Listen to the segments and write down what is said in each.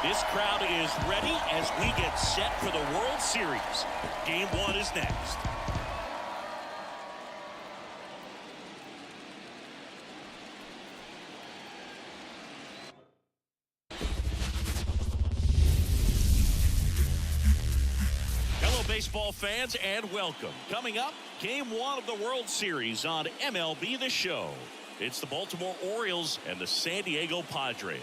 This crowd is ready as we get set for the World Series. Game 1 is next. Hello, baseball fans, and welcome. Coming up, Game 1 of the World Series on MLB The Show. It's the Baltimore Orioles and the San Diego Padres.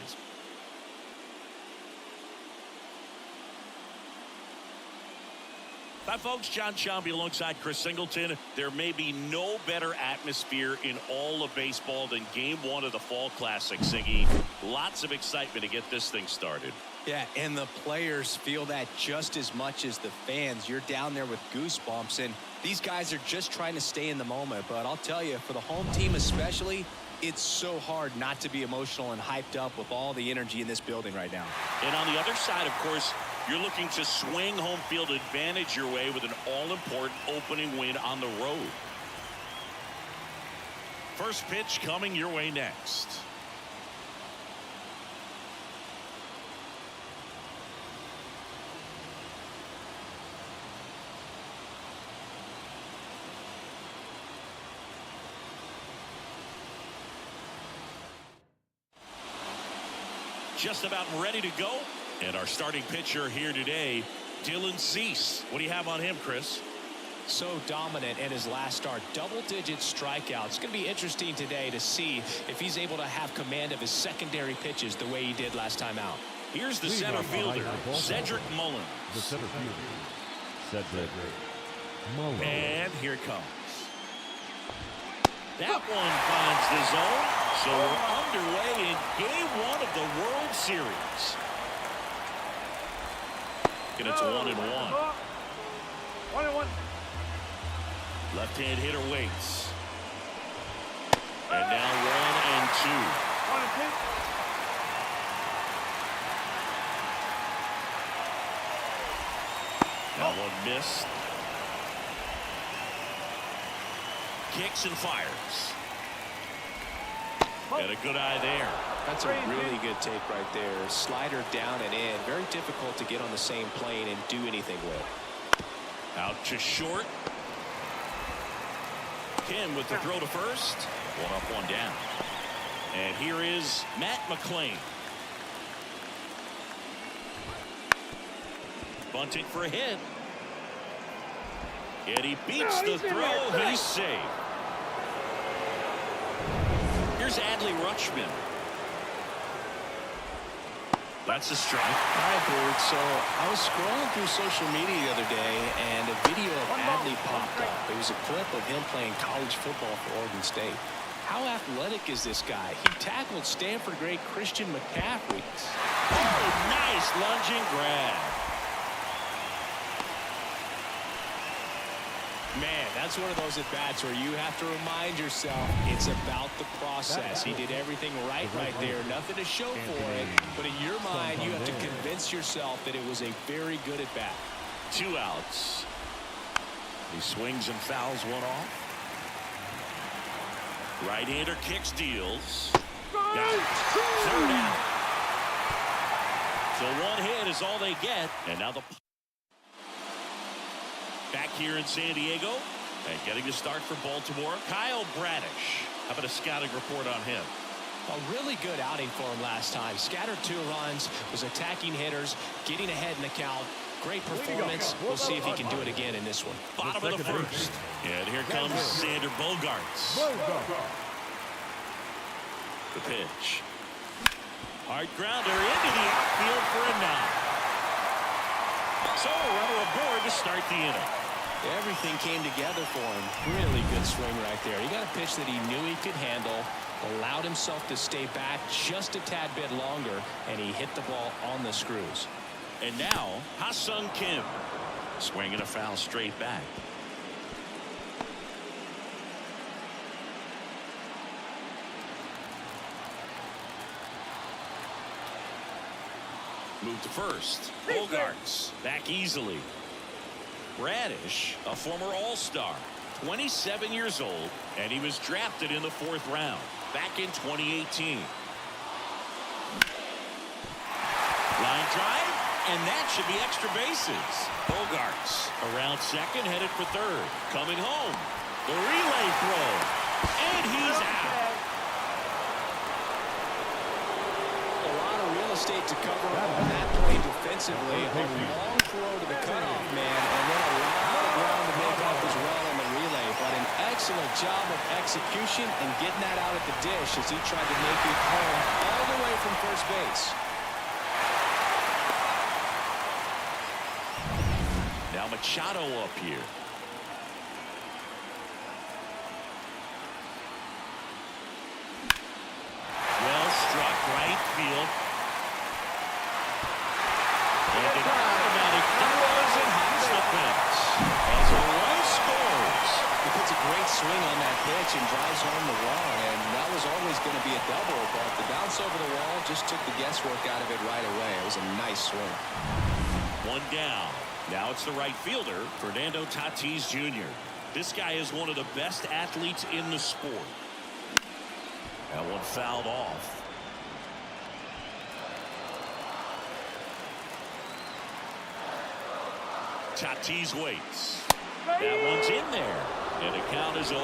Hi, folks. John Sciambi alongside Chris Singleton. There may be no better atmosphere in all of baseball than Game 1 of the Fall Classic, Singy. Lots of excitement to get this thing started. Yeah, and the players feel that just as much as the fans. You're down there with goosebumps, and these guys are just trying to stay in the moment. But I'll tell you, for the home team especially, it's so hard not to be emotional and hyped up with all the energy in this building right now. And on the other side, of course, you're looking to swing home field advantage your way with an all-important opening win on the road. First pitch coming your way next. Just about ready to go. And our starting pitcher here today, Dylan Cease. What do you have on him, Chris? So dominant in his last start. Double-digit strikeouts. It's going to be interesting today to see if he's able to have command of his secondary pitches the way he did last time out. Here's the center fielder, Cedric Mullins. The center fielder, Cedric Mullins. And here it comes. That one finds the zone. So we're underway in Game 1 of the World Series. And it's 1-1. 1-1. Left-hand hitter waits. And now 1-2. 1-2. That one missed. Kicks and fires. And a good eye there. That's a really good take right there. Slider down and in. Very difficult to get on the same plane and do anything with. Out to short. Kim with the throw to first. One up, one down. And here is Matt McClain. Bunting for a hit. And he beats the throw. He's safe. Here's Adley Rutschman. That's a strike. All right, Bird. So I was scrolling through social media the other day, and a video of Adley popped up. It was a clip of him playing college football for Oregon State. How athletic is this guy? He tackled Stanford great Christian McCaffrey. Oh, nice lunging grab. Man, that's one of those at-bats where you have to remind yourself it's about the process. He did everything right there. Nothing to show for it. But in your mind, you have to convince yourself that it was a very good at-bat. 2 outs. He swings and fouls one off. Right-hander kicks, deals. Got it. 3rd out. So 1 hit is all they get. And now the back here in San Diego and getting the start for Baltimore, Kyle Bradish. How about a scouting report on him? A really good outing for him last time. Scattered 2 runs, was attacking hitters, getting ahead in the count. Great performance. We'll see if he can do it again in this one. Bottom of the first. And here comes Xander Bogaerts. The pitch. Hard grounder into the outfield for a knock. So a runner aboard to start the inning. Everything came together for him. Really good swing right there. He got a pitch that he knew he could handle, allowed himself to stay back just a tad bit longer, and he hit the ball on the screws. And now, Ha-Sung Kim. Swinging a foul straight back. Move to first. Bogaerts back easily. Bradish, a former All-Star, 27 years old, and he was drafted in the 4th round back in 2018. Line drive, and that should be extra bases. Bogarts around second, headed for third. Coming home. The relay throw. And he's out. A lot of real estate to cover on that play defensively. A long throw to the cutoff man, and then a lot of ground to make up as well on the relay. But an excellent job of execution and getting that out at the dish as he tried to make it home all the way from first base. Now Machado up here. Well struck, right field. And an automatic throws and hits the fence. As a run scores. He puts a great swing on that pitch and drives home the run, and that was always going to be a double, but the bounce over the wall just took the guesswork out of it right away. It was a nice swing. One down. Now it's the right fielder, Fernando Tatis Jr. This guy is one of the best athletes in the sport. That one fouled off. Tatis waits. That one's in there. And the count is 0-2.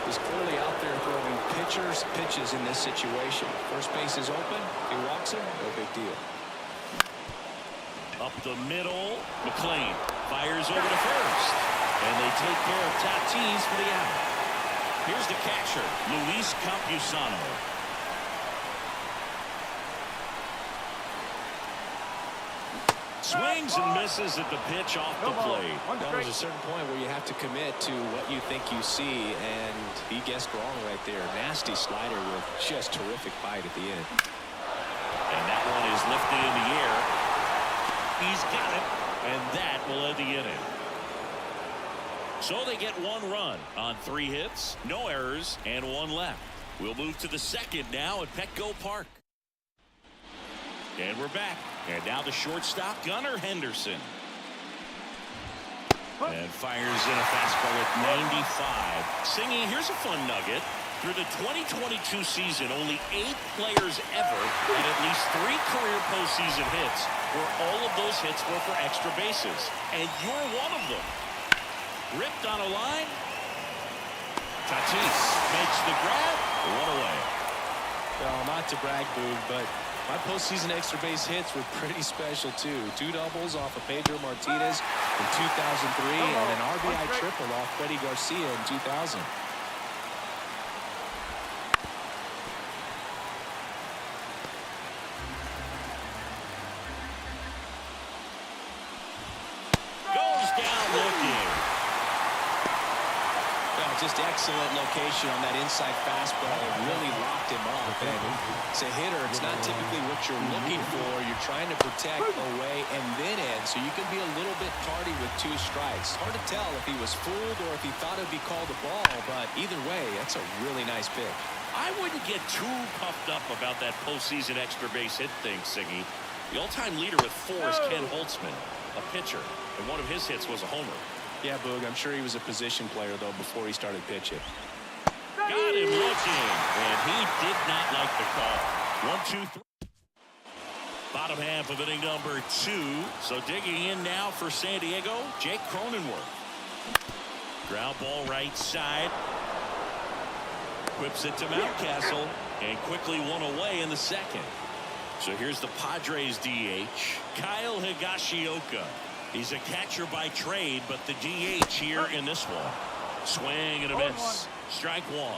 He's clearly out there throwing pitchers' pitches in this situation. First base is open. He walks him. No big deal. Up the middle, McLean fires over to first. And they take care of Tatis for the out. Here's the catcher, Luis Campusano. Swings and misses at the pitch off the plate. There's a certain point where you have to commit to what you think you see, and he guessed wrong right there. Nasty slider with just terrific bite at the end. And that one is lifted in the air. He's got it, and that will end the inning. So they get one run on 3 hits, no errors, and 1 left. We'll move to the second now at Petco Park. And we're back. And now the shortstop, Gunnar Henderson. And fires in a fastball at 95. Singy, here's a fun nugget. Through the 2022 season, only 8 players ever had at least 3 career postseason hits, where all of those hits were for extra bases. And you're one of them. Ripped on a line. Tatis makes the grab. 1 away. Well, not to brag, Boog, but my postseason extra base hits were pretty special, too. 2 doubles off of Pedro Martinez in 2003 and an RBI triple off Freddie Garcia in 2000. Just excellent location on that inside fastball. Really locked him up. And as a hitter, it's not typically what you're looking for. You're trying to protect away and then in, so you can be a little bit tardy with 2 strikes. Hard to tell if he was fooled or if he thought it'd be called a ball, but either way, that's a really nice pitch. I wouldn't get too puffed up about that postseason extra base hit thing, Siggy. The all-time leader with 4 is Ken Holtzman, a pitcher, and one of his hits was a homer. Yeah, Boog, I'm sure he was a position player, though, before he started pitching. Got him looking, and he did not like the call. 1-2-3. Bottom half of inning number 2. So digging in now for San Diego, Jake Cronenworth. Ground ball right side. Whips it to Mountcastle, and quickly 1 away in the second. So here's the Padres DH, Kyle Higashioka. He's a catcher by trade, but the DH here in this one. Swing and a miss. Strike 1.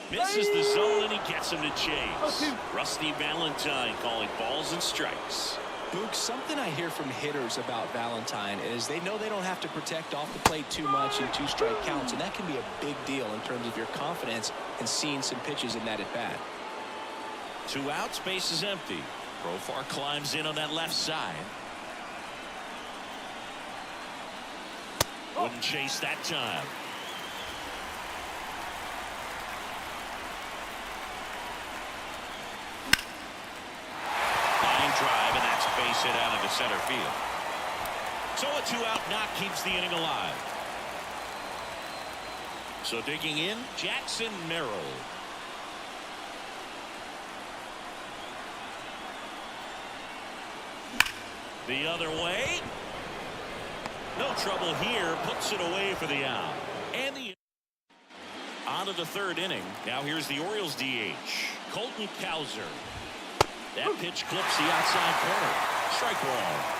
Misses the zone, and he gets him to chase. Rusty Valentine calling balls and strikes. Boog, something I hear from hitters about Valentine is they know they don't have to protect off the plate too much in 2-strike counts, and that can be a big deal in terms of your confidence in seeing some pitches in that at-bat. 2 outs, base is empty. Profar climbs in on that left side. Wouldn't chase that time. Line drive, and that's a base hit out into center field. So a 2-out knock keeps the inning alive. So digging in, Jackson Merrill. The other way. No trouble here. Puts it away for the out. And the on to the third inning. Now here's the Orioles DH, Colton Cowser. That pitch clips the outside corner. Strike one.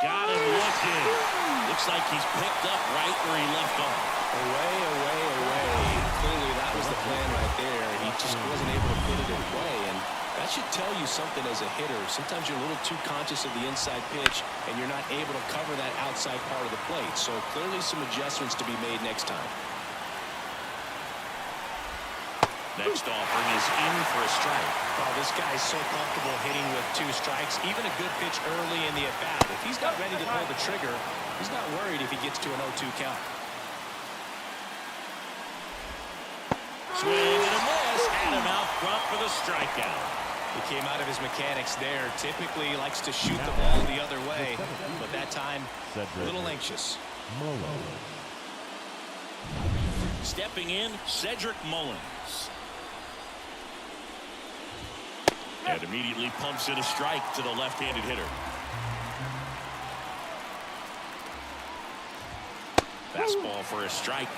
Got him looking. Looks like he's picked up right where he left off. Away, away, away. Clearly that was the plan right there. He just wasn't able to put it in play, and that should tell you something as a hitter. Sometimes you're a little too conscious of the inside pitch, and you're not able to cover that outside part of the plate. So clearly some adjustments to be made next time. Next offering is in for a strike. Oh, this guy's so comfortable hitting with 2 strikes. Even a good pitch early in the at-bat. If he's not ready to pull the trigger, he's not worried if he gets to an 0-2 count. Swing and a miss. Adam out front for the strikeout. He came out of his mechanics there. Typically he likes to shoot the ball the other way, but that time a little anxious. Stepping in, Cedric Mullins. And immediately pumps in a strike to the left-handed hitter. Fastball for a strike.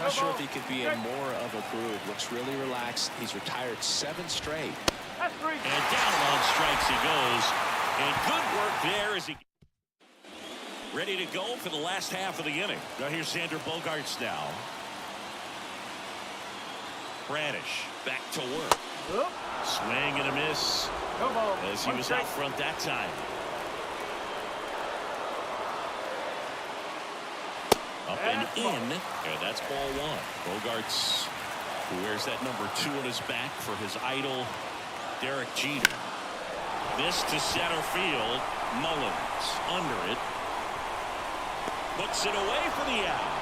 Not sure if he could be in more of a groove. Looks really relaxed. He's retired 7 straight. And down on strikes he goes. And good work there as he ready to go for the last half of the inning. Now here's Xander Bogaerts now. Bradish back to work. Swing and a miss as he was out front that time. Up and in, and that's ball 1. Bogaerts, who wears that number 2 on his back for his idol, Derek Jeter. This to center field. Mullins under it. Puts it away for the out.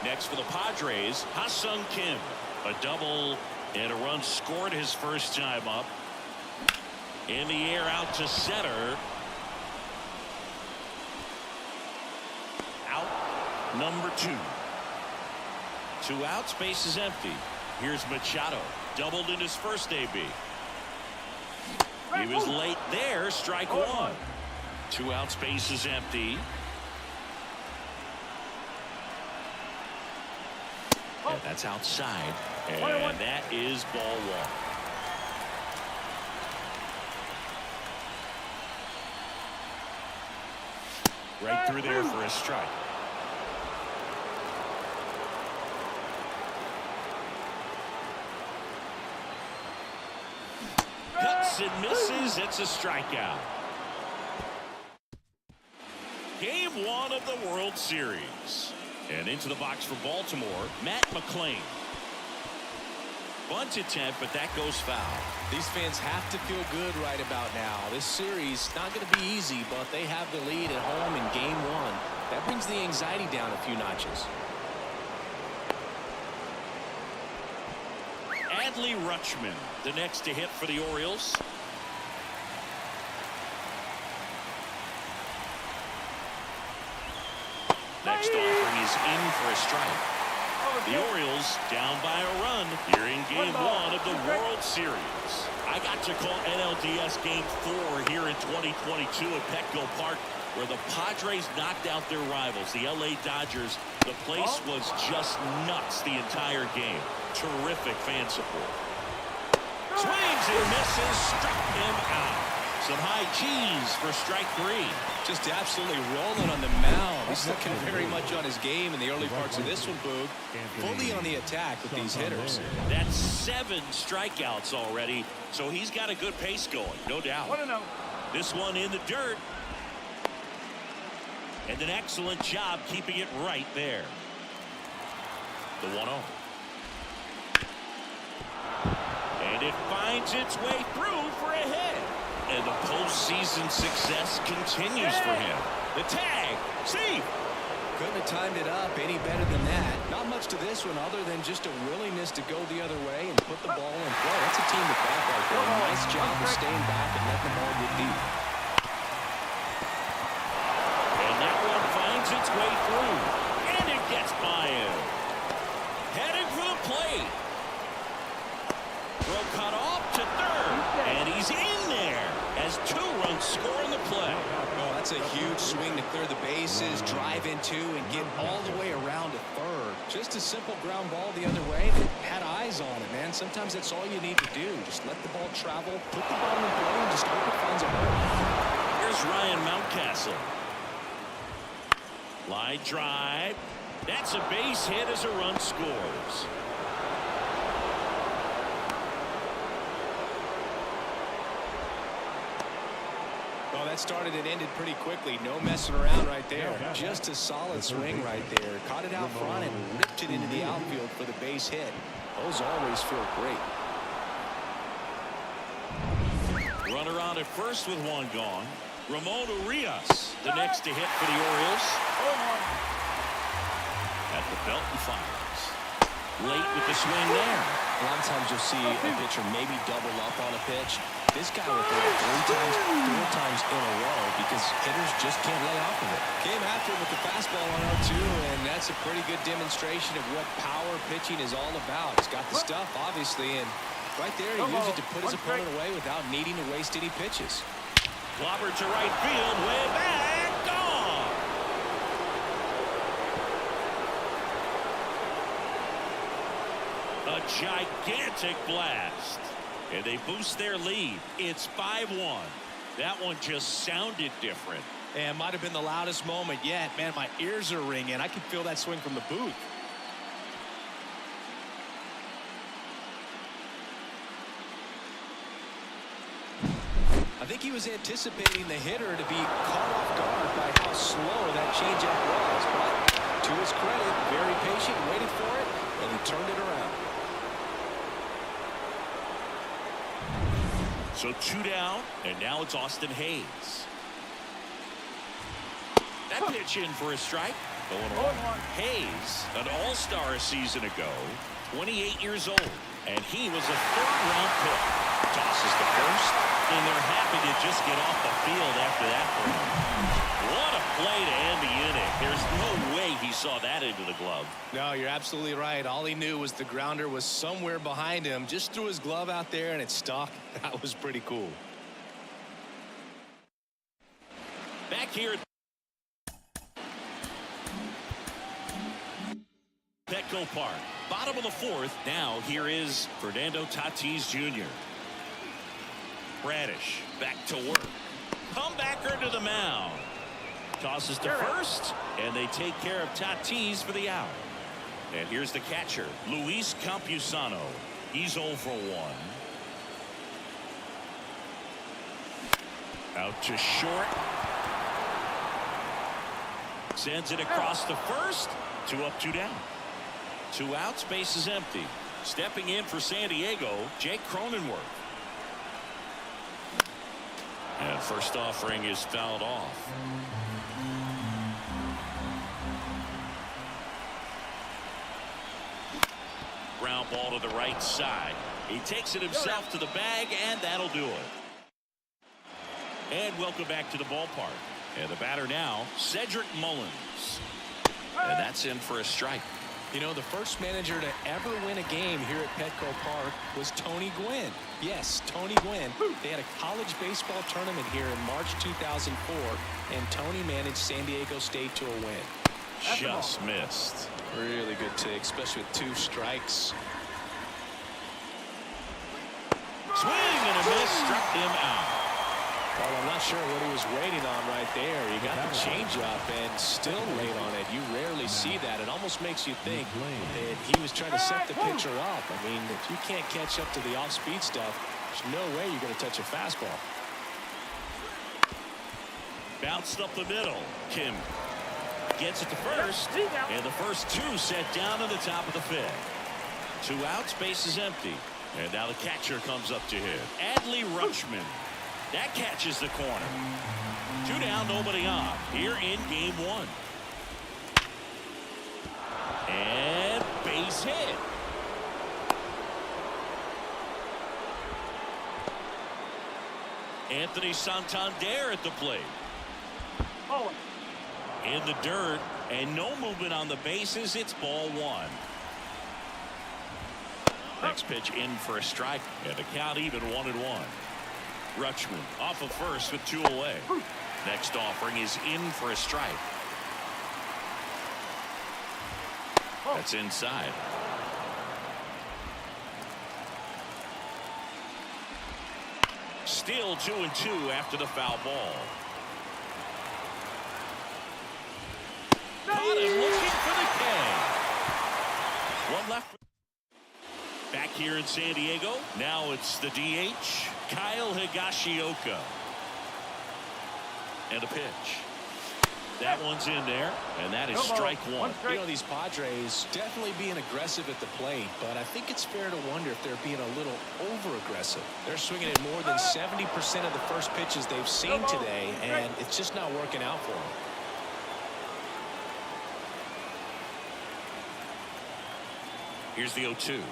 Next for the Padres, Ha-Sung Kim. A double and a run scored his first time up. In the air out to center. Out number 2. 2 outs, base is empty. Here's Machado. Doubled in his first AB. He was late there. Strike 1. 2 outs, base is empty. And that's outside. And that is ball 1. Right through there for a strike. Cuts and misses. It's a strikeout. Game 1 of the World Series. And into the box for Baltimore, Matt McClain. Bunt attempt, but that goes foul. These fans have to feel good right about now. This series not going to be easy, but they have the lead at home in game 1. That brings the anxiety down a few notches. Adley Rutschman, the next to hit for the Orioles. Next offering is in for a strike. The Orioles down by a run here in game 1 of the World Series. I got to call NLDS game 4 here in 2022 at Petco Park, where the Padres knocked out their rivals, the LA Dodgers. The place was just nuts the entire game. Terrific fan support. Swings and misses, struck him out. Some high cheese for strike 3. Just absolutely rolling on the mound. He's looking very much on his game in the early parts of this one, Boog. Fully on the attack with these hitters. That's 7 strikeouts already, so he's got a good pace going, no doubt. This one in the dirt. And an excellent job keeping it right there. The 1-0. And it finds its way through for a hit. And the postseason success continues for him. The tag. See. Couldn't have timed it up any better than that. Not much to this one other than just a willingness to go the other way and put the ball in play. That's a team to back right there. Nice job of staying back and letting the ball get deep. And that one finds its way through. And it gets by him. Heading for the plate. Throw cut off to third. And he's in there as 2 runs score in the play. Oh, that's a huge swing to clear the bases, drive into, and get all the way around to third. Just a simple ground ball the other way. Had eyes on it, man. Sometimes that's all you need to do. Just let the ball travel, put the ball in play, and just hope it finds a hole. Here's Ryan Mountcastle. Line drive. That's a base hit as a run scores. Well, that started and ended pretty quickly. No messing around right there. Just a solid swing right there. Caught it out front and ripped it into the outfield for the base hit. Those always feel great. Runner on at first with 1 gone. Ramon Urias, the next to hit for the Orioles. At the belt and fires. Late with the swing there. A lot of times you'll see a pitcher maybe double up on a pitch. This guy will throw it 4 times in a row because hitters just can't lay off of it. Came after him with the fastball on 0-2, and that's a pretty good demonstration of what power pitching is all about. He's got the stuff, obviously, and right there he used it to put his opponent away without needing to waste any pitches. Clobbered to right field, way back, gone. A gigantic blast. And they boost their lead. It's 5-1. That one just sounded different. And might have been the loudest moment yet. Man, my ears are ringing. I can feel that swing from the booth. I think he was anticipating the hitter to be caught off guard by how slow that changeup was. But to his credit, very patient, waited for it, and he turned it around. So 2 down, and now it's Austin Hayes. That pitch in for a strike. Going on. Hayes, an all-star a season ago, 28 years old, and he was a 3rd-round pick. Tosses the first, and they're happy to just get off the field after that point. What a play to end the inning. There's no way he saw that into the glove. No, you're absolutely right. All he knew was the grounder was somewhere behind him. Just threw his glove out there, and it stuck. That was pretty cool. Back here at Petco Park, bottom of the 4th. Now here is Fernando Tatis Jr. Bradish back to work. Comebacker to the mound. Tosses to first, and they take care of Tatis for the out. And here's the catcher, Luis Campusano. He's 0 for 1. Out to short. Sends it across the first. 2 up, 2 down. 2 outs, base is empty. Stepping in for San Diego, Jake Cronenworth. And first offering is fouled off. Ground ball to the right side. He takes it himself to the bag, and that'll do it. And welcome back to the ballpark. And the batter now, Cedric Mullins. And that's in for a strike. You know, the first manager to ever win a game here at Petco Park was Tony Gwynn. Yes, Tony Gwynn. They had a college baseball tournament here in March 2004, and Tony managed San Diego State to a win. Just missed. Really good take, especially with 2 strikes. Swing and a miss, struck him out. Well, I'm not sure what he was waiting on right there. He got the changeup and still late on it. You rarely see that. It almost makes you think that he was trying to set the pitcher up. I mean, if you can't catch up to the off-speed stuff, there's no way you're going to touch a fastball. Bounced up the middle. Kim gets it to first, and the first 2 set down to the top of the 5th. 2 outs, base is empty. And now the catcher comes up to hit. Adley Rutschman. That catches the corner. 2 down, nobody on. Here in game 1. And base hit. Anthony Santander at the plate. In the dirt, and no movement on the bases. It's ball one. Next pitch in for a strike, and the count even 1-1. Rutschman off of first with 2 away. Next offering is in for a strike. That's inside. Still 2-2 after the foul ball. Caught him looking for the K. One left. Back here in San Diego. Now it's the DH, Kyle Higashioka. And a pitch. That one's in there, and that is strike one. You know, these Padres definitely being aggressive at the plate, but I think it's fair to wonder if they're being a little over-aggressive. They're swinging at more than 70% of the first pitches they've seen today, and it's just not working out for them. Here's the 0-2.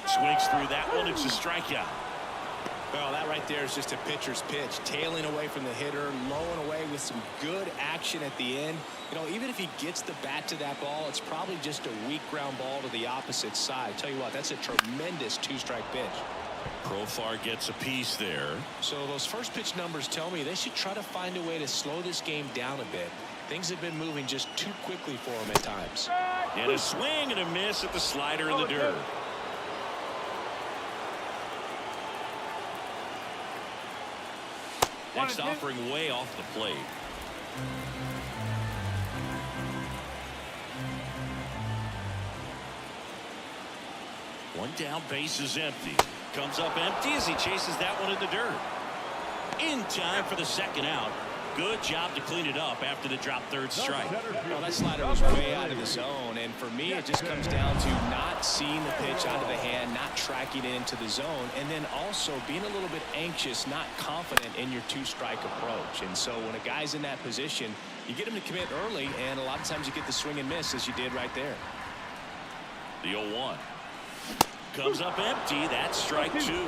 Swings through that one. It's a strikeout. Well, that right there is just a pitcher's pitch. Tailing away from the hitter, lowing away with some good action at the end. You know, even if he gets the bat to that ball, it's probably just a weak ground ball to the opposite side. Tell you what, that's a tremendous 2-strike pitch. Profar gets a piece there. So those first pitch numbers tell me they should try to find a way to slow this game down a bit. Things have been moving just too quickly for him at times. And a swing and a miss at the slider in the dirt. Next offering way off the plate. One down, base is empty. Comes up empty as he chases that one in the dirt. In time for the second out. Good job to clean it up after the drop third strike. Well, that slider was way out of the zone, and for me it just comes down to not seeing the pitch out of the hand, not tracking it into the zone, and then also being a little bit anxious, not confident in your 2-strike approach. And so when a guy's in that position, you get him to commit early, and a lot of times you get the swing and miss as you did right there. The 0-1 comes up empty. That's strike 2.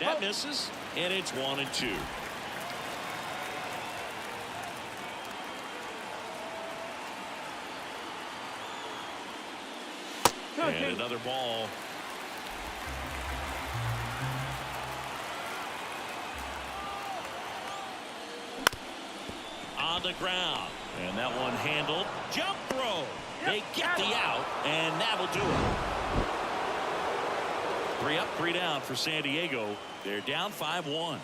That misses, and it's 1-2. And another ball. On the ground, and that one handled. Jump throw. They get the out, and that'll do it. 3 up, 3 down for San Diego. They're down 5-1.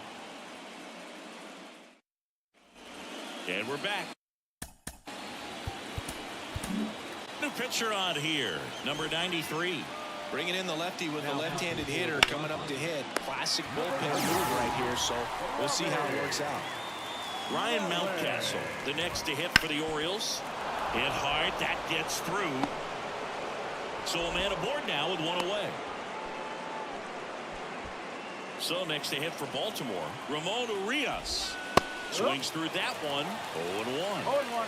And we're back. New pitcher on here, number 93. Bringing in the lefty with the left-handed hitter coming up to hit. Classic bullpen move right here, so we'll see how it works out. Ryan Mountcastle, the next to hit for the Orioles. Hit hard, that gets through. So a man aboard now with 1 away. So next to hit for Baltimore, Ramon Urias. Swings through that one. 0-1.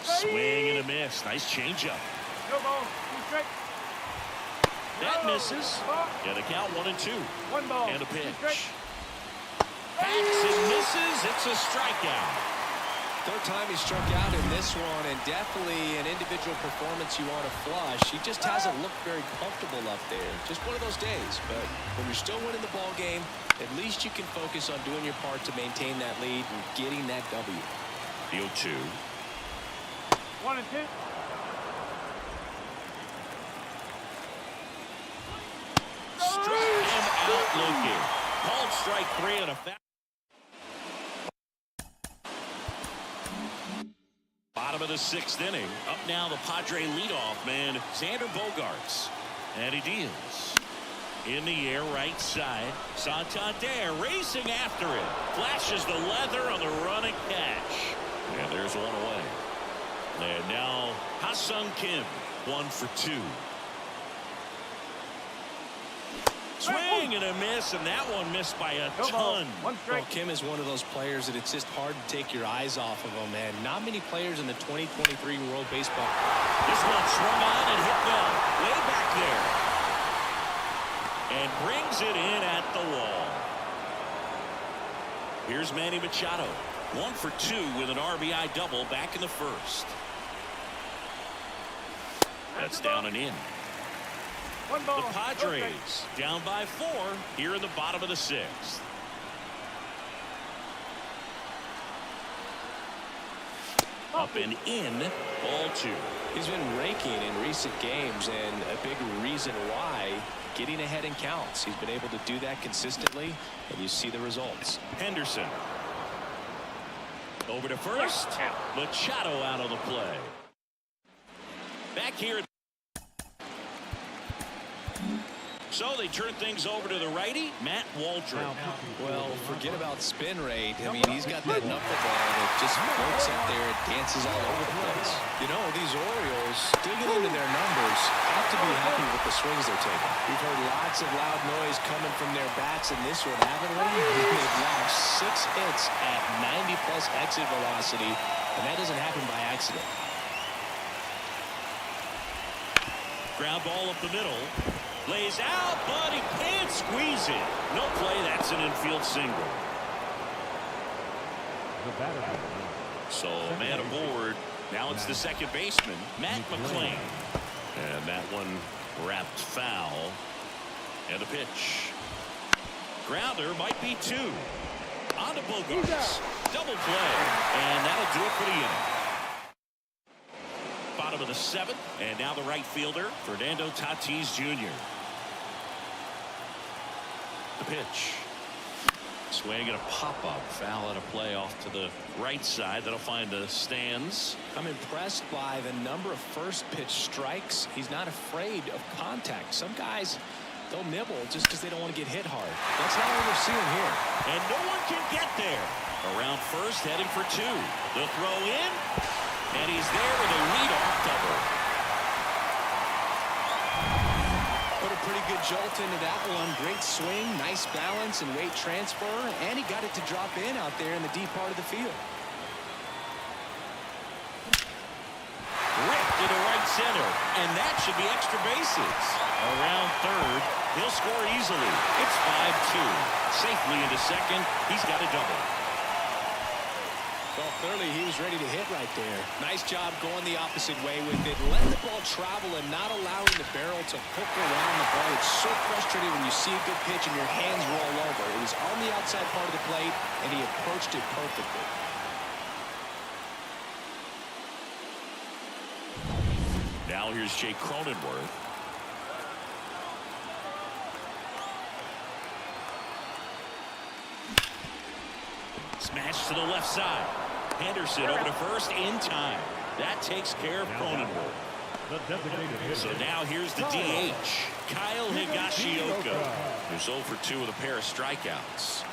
Swing and a miss. Nice changeup. That misses. Got a count 1-2. And a pitch. Hacks and misses. It's a strikeout. Third time he struck out in this one, and definitely an individual performance you want to flush. He just hasn't looked very comfortable up there. Just one of those days. But when you're still winning the ball game, at least you can focus on doing your part to maintain that lead and getting that W. The 0-2. 1-2. Struck him out looking. Called strike 3 on a foul. Bottom of the 6th inning. Up now the Padre leadoff man, Xander Bogaerts. And he deals. In the air, right side. Santander racing after it. Flashes the leather on the running catch. And there's 1 away. And now Ha-Seong Kim, 1 for 2. Swing and a miss, and that one missed by a ton. Well, Kim is one of those players that it's just hard to take your eyes off of him, man. Not many players in the 2023 World Baseball. This one swung on and hit well, way back there. And brings it in at the wall. Here's Manny Machado. 1 for 2 with an RBI double back in the first. That's down and in. The Padres down by 4 here in the bottom of the 6th. Up and in, ball 2. He's been raking in recent games, and a big reason why, getting ahead in counts. He's been able to do that consistently, and you see the results. Henderson. Over to first. Machado out of the play. Back here. So they turn things over to the righty, Matt Waldron. Well, forget about spin rate. I mean, he's got that knuckleball that just floats up there and dances all over the place. You know, these Orioles, digging into their numbers, have to be happy with the swings they're taking. We've heard lots of loud noise coming from their bats in this one, haven't we? They've logged 6 hits at 90-plus exit velocity, and that doesn't happen by accident. Ground ball up the middle. Lays out, but he can't squeeze it. No play. That's an infield single. So man aboard. Now it's the second baseman, Matt McClain. And that one wrapped foul. And a pitch. Grounder might be 2. On to Bogarts. Double play. And that'll do it for the inning. Bottom of the 7th. And now the right fielder, Fernando Tatis Jr. The pitch. Swing and a pop-up. Foul at a play off to the right side. That'll find the stands. I'm impressed by the number of first pitch strikes. He's not afraid of contact. Some guys, they'll nibble just because they don't want to get hit hard. That's not what we're seeing here. And no one can get there. Around first, heading for 2. The throw in. And he's there with a leadoff double. Put a pretty good jolt into that one. Great swing, nice balance and weight transfer, and he got it to drop in out there in the deep part of the field. Ripped into right center, and that should be extra bases. Around third, he'll score easily. It's 5-2. Safely into second. He's got a double. Well, clearly he was ready to hit right there. Nice job going the opposite way with it. Letting the ball travel and not allowing the barrel to hook around the ball. It's so frustrating when you see a good pitch and your hands roll over. It was on the outside part of the plate, and he approached it perfectly. Now here's Jake Cronenworth. Smash to the left side. Henderson over to first in time. That takes care of Cronenworth. So now here's the DH, Kyle Higashioka, who's 0 for 2 with a pair of strikeouts.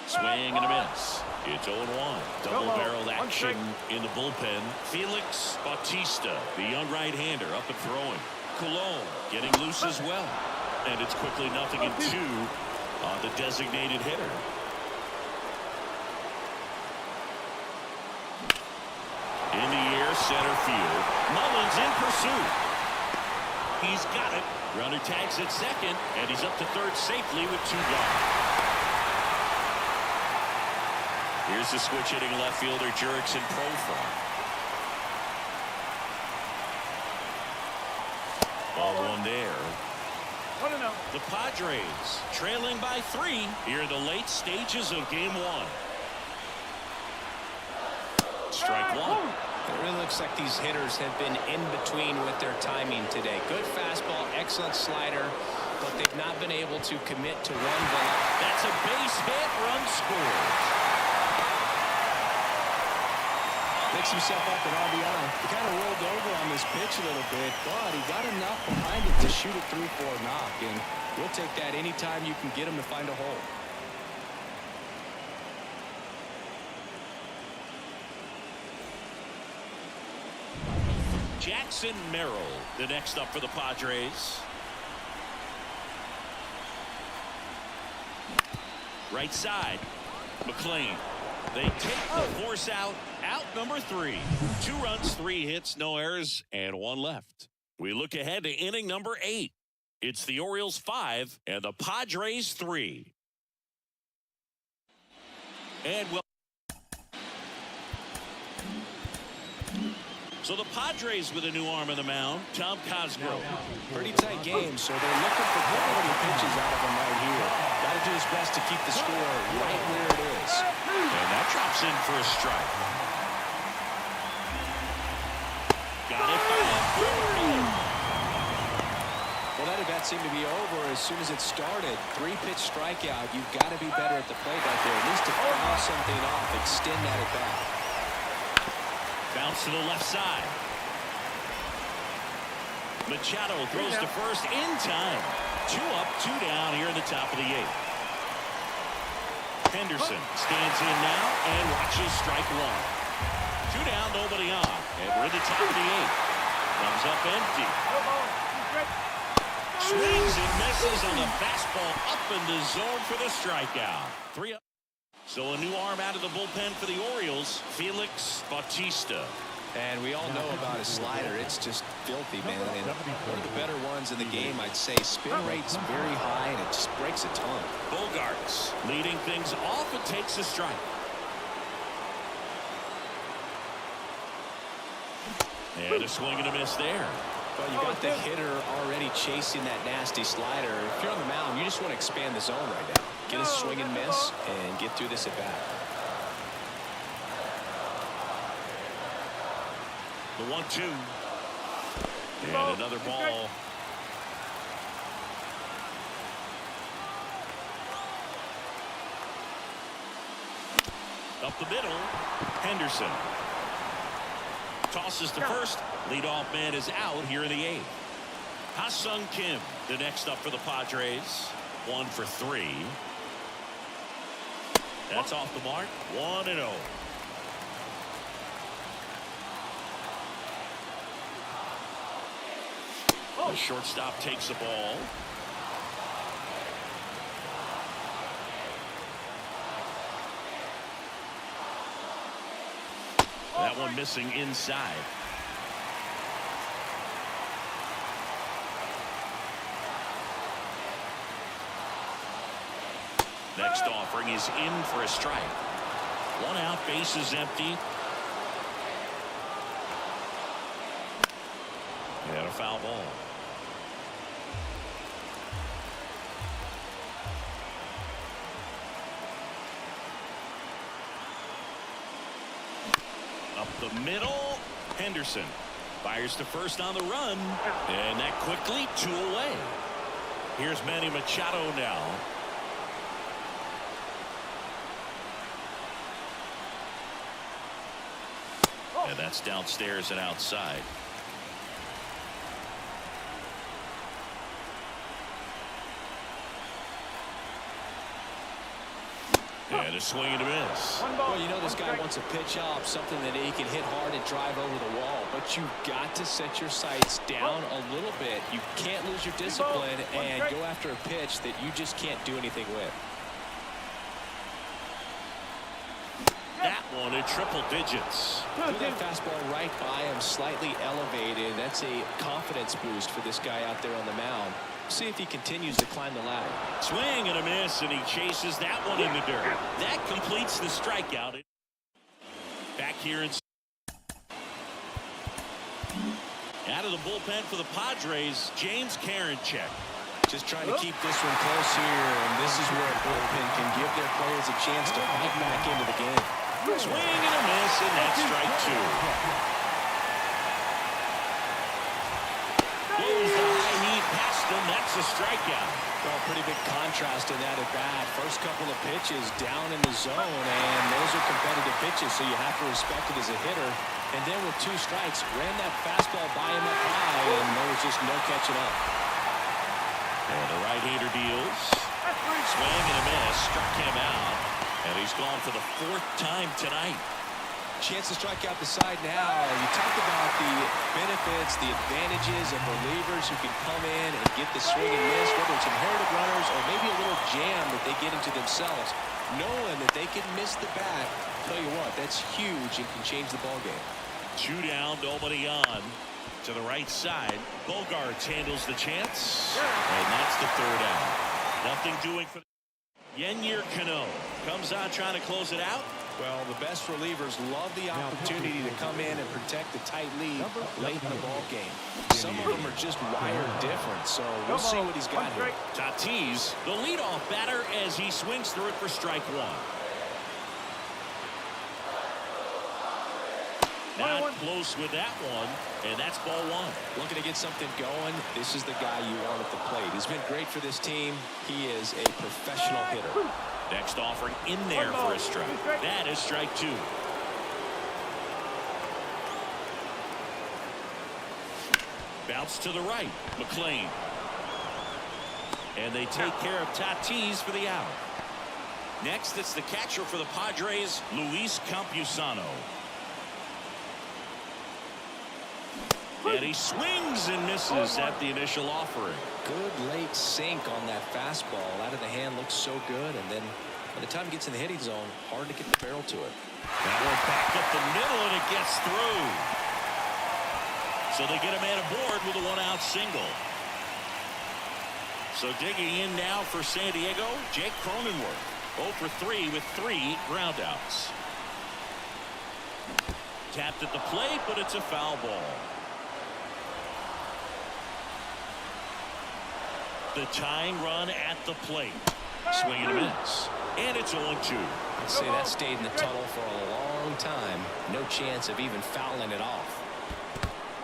Swing and a miss. It's 0-1. Double-barreled action in the bullpen. Felix Bautista, the young right-hander, up and throwing. Cologne getting loose as well. And it's quickly 0-2 on the designated hitter. In the air, center field. Mullins in pursuit. He's got it. Runner tags at second, and he's up to third safely with 2 gone. Here's the switch hitting left fielder Jurickson Profar. Ball 1 there. The Padres trailing by 3 here in the late stages of game 1. Strike 1. It really looks like these hitters have been in between with their timing today. Good fastball, excellent slider, but they've not been able to commit to one ball. That's a base hit, run scores. Picks himself up an RBI. He kind of rolled over on this pitch a little bit, but he got enough behind it to shoot it through for a knock, and we'll take that anytime you can get him to find a hole. Jackson Merrill, the next up for the Padres. Right side, McLean. They take the force out. Out number 3. 2 runs, 3 hits, no errors, and 1 left. We look ahead to inning number 8. It's the Orioles 5 and the Padres 3. And well, so the Padres with a new arm on the mound, Tom Cosgrove. Pretty tight game, so they're looking for quality pitches out of him right here. Got to do his best to keep the score right where it is. And that drops in for a strike. Got it by Well, that at-bat seemed to be over as soon as it started. 3-pitch strikeout. You've got to be better at the plate right there, at least to foul something off, extend that at-bat. Bounce to the left side. Machado throws to first in time. 2 up, 2 down here in the top of the 8th. Henderson stands in now and watches strike 1. 2 down, nobody on. And we're in the top of the 8th. Comes up empty. Swings and misses on the fastball up in the zone for the strikeout. 3 up. So a new arm out of the bullpen for the Orioles, Felix Bautista. And we all know about his slider. It's just filthy, man. And one of the better ones in the game, I'd say. Spin rate's very high, and it just breaks a ton. Bogarts leading things off and takes a strike. And a swing and a miss there. But you got the hitter already chasing that nasty slider. If you're on the mound, you just want to expand the zone right now. Get a swing and miss and get through this at bat. The 1-2. And another ball. Up the middle. Henderson. Tosses to first. Leadoff man is out here in the 8th. Ha-Sung Kim, the next up for the Padres. 1 for 3. That's off the mark. 1-0. The shortstop takes the ball. That one missing inside. Next offering is in for a strike. 1 out, base is empty. And a foul ball. Up the middle, Henderson fires to first on the run, and that quickly 2 away. Here's Manny Machado now. And that's downstairs and outside. And a swing and a miss. Well, you know this guy wants a pitch up, something that he can hit hard and drive over the wall. But you've got to set your sights down a little bit. You can't lose your discipline and go after a pitch that you just can't do anything with. That one in triple digits. Threw that fastball right by him, slightly elevated. That's a confidence boost for this guy out there on the mound. See if he continues to climb the ladder. Swing and a miss, and he chases that one in the dirt. That completes the strikeout. Back here in. Out of the bullpen for the Padres, James Karinchak. Just trying to keep this one close here, and this is where a bullpen can give their players a chance to fight back into the game. Swing and a miss, and that's strike 2. Blows the high knee past him. That's a strikeout. Well, pretty big contrast in that at bat. First couple of pitches down in the zone, and those are competitive pitches, so you have to respect it as a hitter. And then with 2 strikes, ran that fastball by him up high, and there was just no catching up. And the right-hander deals. Swing and a miss. Struck him out. And he's gone for the 4th time tonight. Chance to strike out the side now. You talk about the benefits, the advantages of relievers who can come in and get the swing and miss, whether it's inherited runners or maybe a little jam that they get into themselves. Knowing that they can miss the bat, tell you what, that's huge and can change the ball game. 2 down, nobody on. To the right side, Bogarts handles the chance, and that's the 3rd out. Nothing doing for Yennier Cano comes on trying to close it out. Well, the best relievers love the opportunity to come in and protect the tight lead late in the ball game. Some of them are just wired different, so we'll see what he's got here. Tatis, the leadoff batter, as he swings through it for strike 1. Not close with that one, and that's ball 1. Looking to get something going. This is the guy you want at the plate. He's been great for this team. He is a professional hitter. Next offering in there for a strike. That is strike 2. Bounce to the right. McLean. And they take care of Tatis for the out. Next, it's the catcher for the Padres, Luis Campusano. And he swings and misses at the initial offering. Good late sink on that fastball. Out of the hand looks so good, and then by the time it gets in the hitting zone, hard to get the barrel to it. That one back up the middle, and it gets through. So they get a man aboard with a 1-out single. So digging in now for San Diego, Jake Cronenworth. 0 for 3 with 3 groundouts. Tapped at the plate, but it's a foul ball. The tying run at the plate. Swing and a miss. And it's 0-2. I'd say that stayed in the tunnel for a long time. No chance of even fouling it off.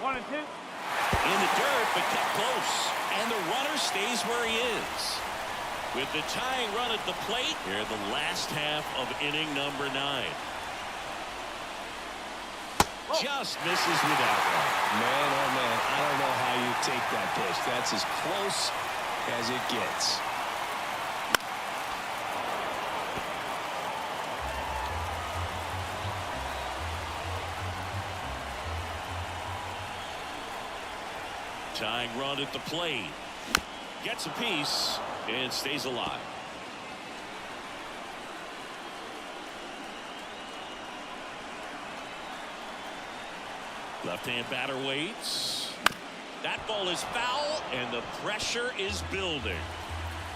1 and 2. In the dirt, but kept close. And the runner stays where he is. With the tying run at the plate, here in the last half of inning number 9. Just misses with that one. Man, oh man, I don't know how you take that pitch. That's as close as it gets. Tying run at the plate. Gets a piece and stays alive. Left-hand batter waits. That ball is foul, and the pressure is building.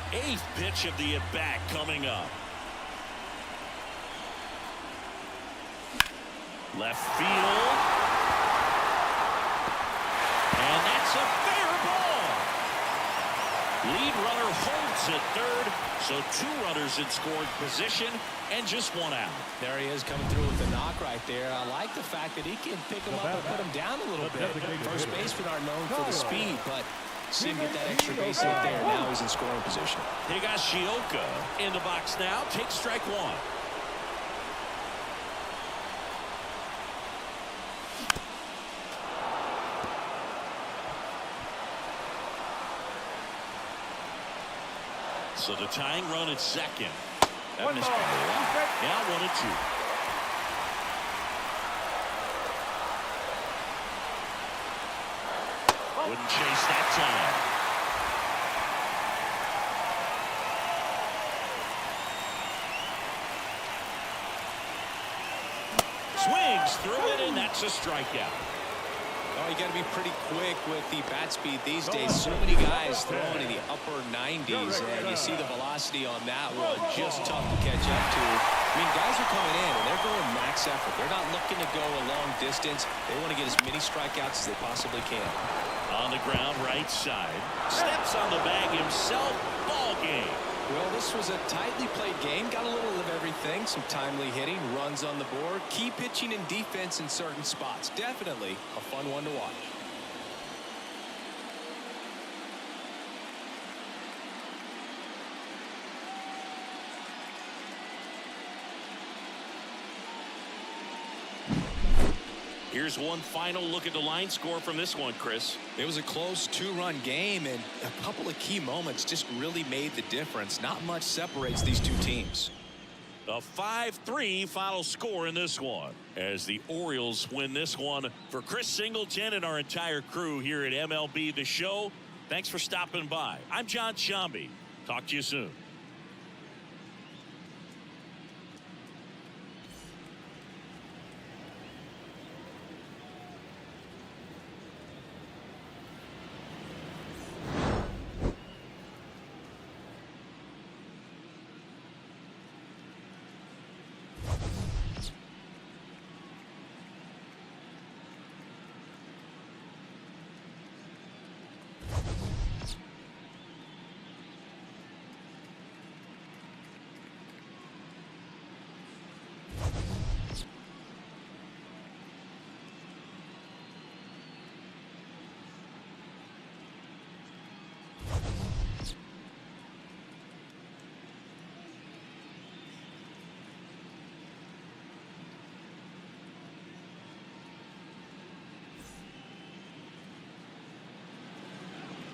8th pitch of the at-bat coming up. Left field. And that's a fair ball. Lead runner holds at 3rd, so 2 runners in scoring position and just 1 out. There he is coming through with the knock right there. I like the fact that he can pick him up and put him down a little bit. First basemen are known for the speed, but see him get that extra base hit there. Now he's in scoring position. Higashioka in the box now. Takes strike 1. So the tying run at 2nd. That missed by a lot. Now 1 and 2. Wouldn't chase that time. Swings through it, and that's a strikeout. Oh, you got to be pretty quick with the bat speed these days. So many guys throwing in the upper 90s, and you see the velocity on that one. Just tough to catch up to. I mean, guys are coming in, and they're going max effort. They're not looking to go a long distance. They want to get as many strikeouts as they possibly can. On the ground, right side. Steps on the bag himself. Ball game. Well, this was a tightly played game. Got a little of everything. Some timely hitting, runs on the board, key pitching and defense in certain spots. Definitely a fun one to watch. Here's one final look at the line score from this one, Chris. It was a close 2-run game, and a couple of key moments just really made the difference. Not much separates these two teams. A 5-3 final score in this one as the Orioles win this one. For Chris Singleton and our entire crew here at MLB The Show, thanks for stopping by. I'm John Shambi. Talk to you soon.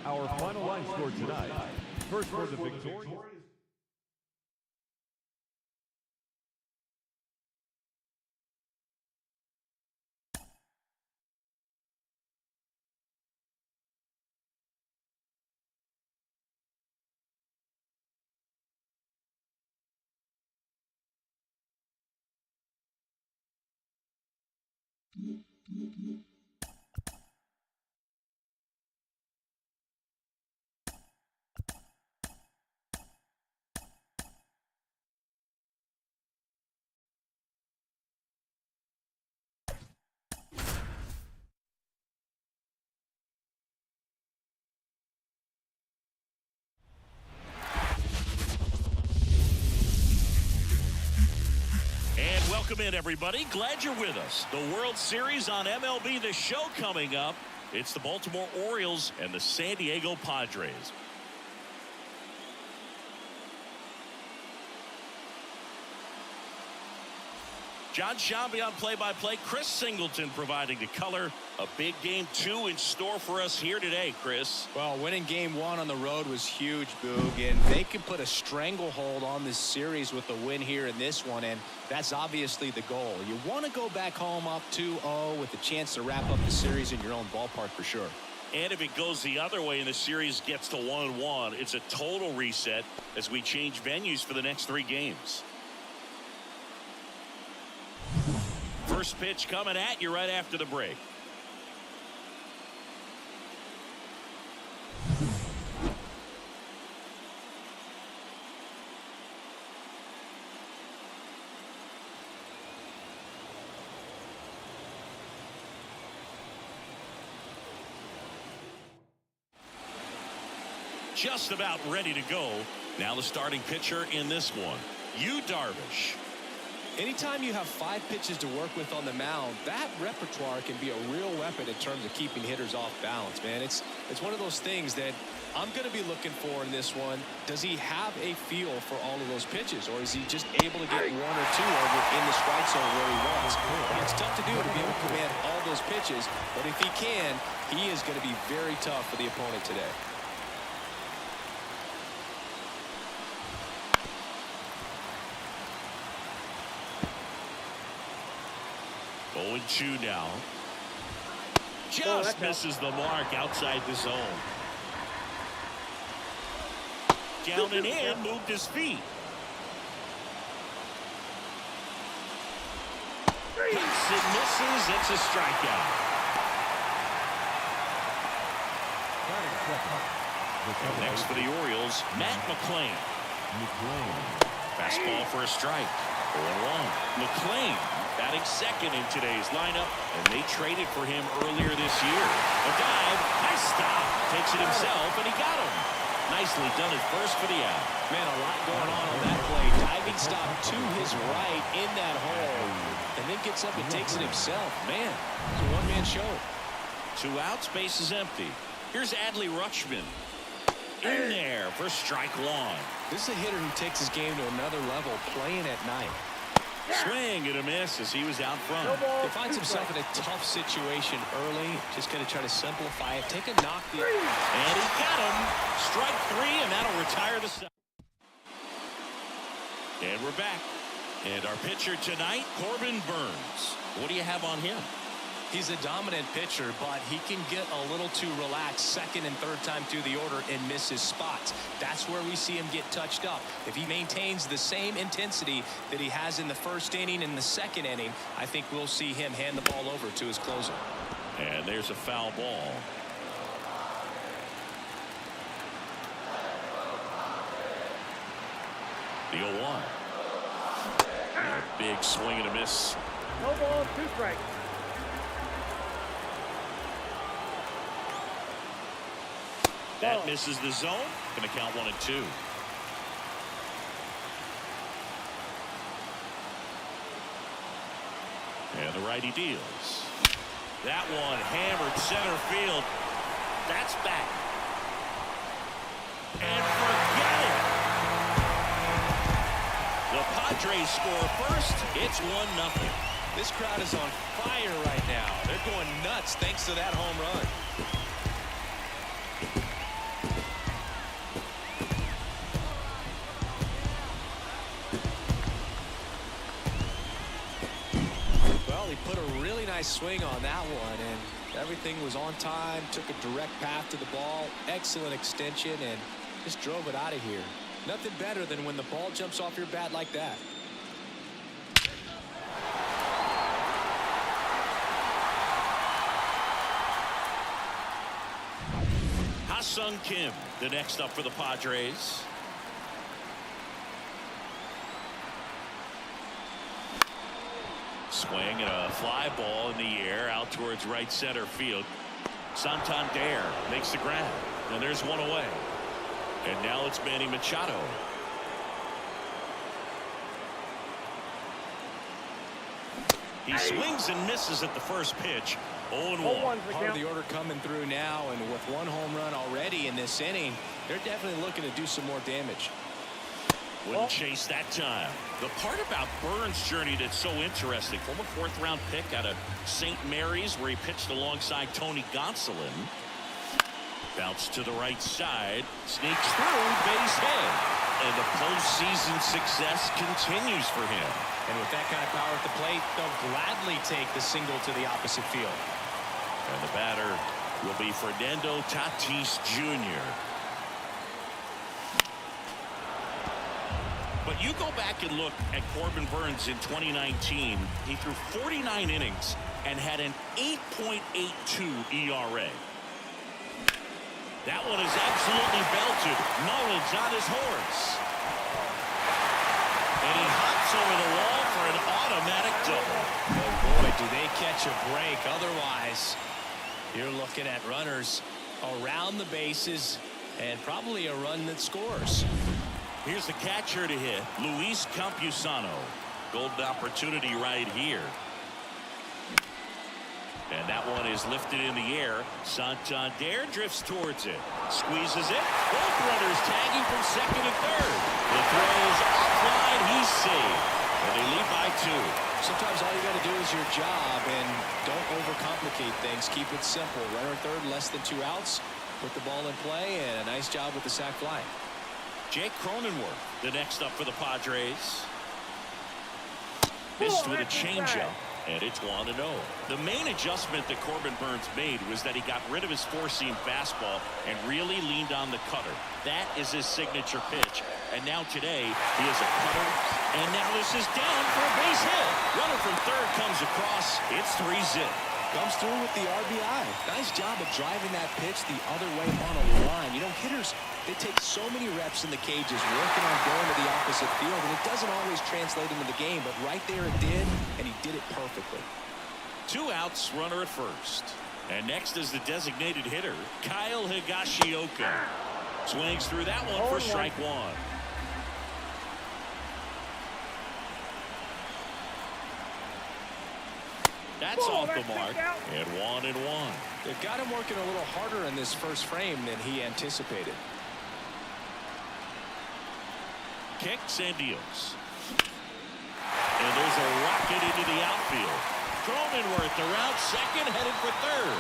Our final line score tonight. First for the victorious. Welcome in, everybody. Glad you're with us. The World Series on MLB The Show coming up. It's the Baltimore Orioles and the San Diego Padres. John Shambi on play-by-play. Chris Singleton providing the color. A big game 2 in store for us here today, Chris. Well, winning game 1 on the road was huge, Boog, and they can put a stranglehold on this series with the win here in this one, and that's obviously the goal. You want to go back home up 2-0 with a chance to wrap up the series in your own ballpark for sure. And if it goes the other way and the series gets to 1-1, it's a total reset as we change venues for the next 3 games. First pitch coming at you right after the break. Just about ready to go. Now the starting pitcher in this one, Darvish. Anytime you have 5 pitches to work with on the mound, that repertoire can be a real weapon in terms of keeping hitters off balance, man. It's one of those things that I'm going to be looking for in this one. Does he have a feel for all of those pitches, or is he just able to get 1 or 2 over in the strike zone where he wants? It's tough to do to be able to command all those pitches, but if he can, he is going to be very tough for the opponent today. 0-2 now. Just misses the mark outside the zone. Down and in, moved his feet. Hits and misses. It's a strikeout. Next for the Orioles, Matt McClain. Fastball for a strike. 0-1. McClain batting second in today's lineup, and they traded for him earlier this year. A dive, nice stop, takes it himself, and he got him. Nicely done at first for the out. Man, a lot going on that play. Diving stop to his right in that hole, and then gets up and takes it himself. Man, it's a one-man show. 2 outs, base is empty. Here's Adley Rutschman. In there for strike 1. This is a hitter who takes his game to another level, playing at night. Swing and a miss as he was out front. He finds himself in a tough situation early. Just going to try to simplify it. Take a knock. And he got him. Strike 3, and that'll retire the set. And we're back. And our pitcher tonight, Corbin Burns. What do you have on him? He's a dominant pitcher, but he can get a little too relaxed second and third time through the order and miss his spots. That's where we see him get touched up. If he maintains the same intensity that he has in the first inning and the second inning, I think we'll see him hand the ball over to his closer. And there's a foul ball. The 0-1. A big swing and a miss. No balls, 2 strikes. That misses the zone. Going to count 1 and 2. And the righty deals. That one hammered center field. That's back. And forget it. The Padres score first. It's 1-0. This crowd is on fire right now. They're going nuts thanks to that home run. Put a really nice swing on that one, and everything was on time. Took a direct path to the ball, excellent extension, and just drove it out of here. Nothing better than when the ball jumps off your bat like that. Ha-Sung Kim, the next up for the Padres. Swing and a fly ball in the air out towards right center field. Santander makes the grab, and there's one away. And now it's Manny Machado. He swings and misses at the first pitch. 0-1. Part of the order coming through now, and with 1 home run already in this inning, they're definitely looking to do some more damage. Wouldn't chase that time. The part about Burns' journey that's so interesting, former 4th-round pick out of St. Mary's, where he pitched alongside Tony Gonsolin. Bounce to the right side, sneaks through, base hit. And the postseason success continues for him. And with that kind of power at the plate, they'll gladly take the single to the opposite field. And the batter will be Fernando Tatis Jr. But you go back and look at Corbin Burns in 2019. He threw 49 innings and had an 8.82 ERA. That one is absolutely belted. Mullins on his horse. And he hops over the wall for an automatic double. Oh boy, do they catch a break. Otherwise, you're looking at runners around the bases and probably a run that scores. Here's the catcher to hit, Luis Campusano. Golden opportunity right here. And that one is lifted in the air. Santander drifts towards it. Squeezes it. Both runners tagging from second and third. The throw is offline. He's safe. And they lead by 2. Sometimes all you got to do is your job, and don't overcomplicate things. Keep it simple. Runner third, less than 2 outs. Put the ball in play, and a nice job with the sac fly. Jake Cronenworth, the next up for the Padres. Missed with a changeup, and it's 1-0. The main adjustment that Corbin Burns made was that he got rid of his 4-seam fastball and really leaned on the cutter. That is his signature pitch. And now today, he has a cutter. And now this is down for a base hit. Runner from third comes across. It's 3-zip. Comes through with the RBI. Nice job of driving that pitch the other way on a line. You know, hitters, they take so many reps in the cages working on going to the opposite field, and it doesn't always translate into the game, but right there it did, and he did it perfectly. 2 outs, runner at first. And next is the designated hitter, Kyle Higashioka. Swings through that one for strike 1. That's off the mark, and 1-1. They've got him working a little harder in this first frame than he anticipated. Kicks and deals. And there's a rocket into the outfield. Cronenworth around second, headed for third.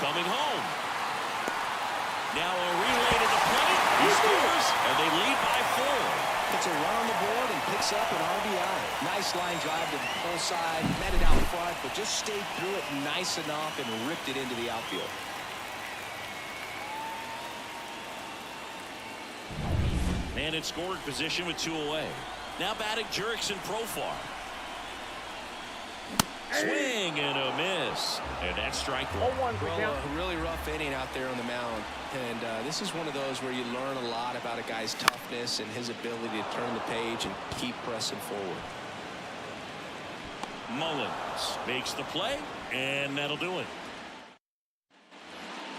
Coming home. Now a relay to the plate. He scores, and they lead by 4. gets a run on the board and picks up an RBI. Nice line drive to the pull side, met it out front, but just stayed through it nice enough and ripped it into the outfield. Man in scoring position with 2 away. Now batting Jurickson Profar. Swing and a miss. And that's strike one. Well, a really rough inning out there on the mound. And this is one of those where you learn a lot about a guy's toughness and his ability to turn the page and keep pressing forward. Mullins makes the play, and that'll do it.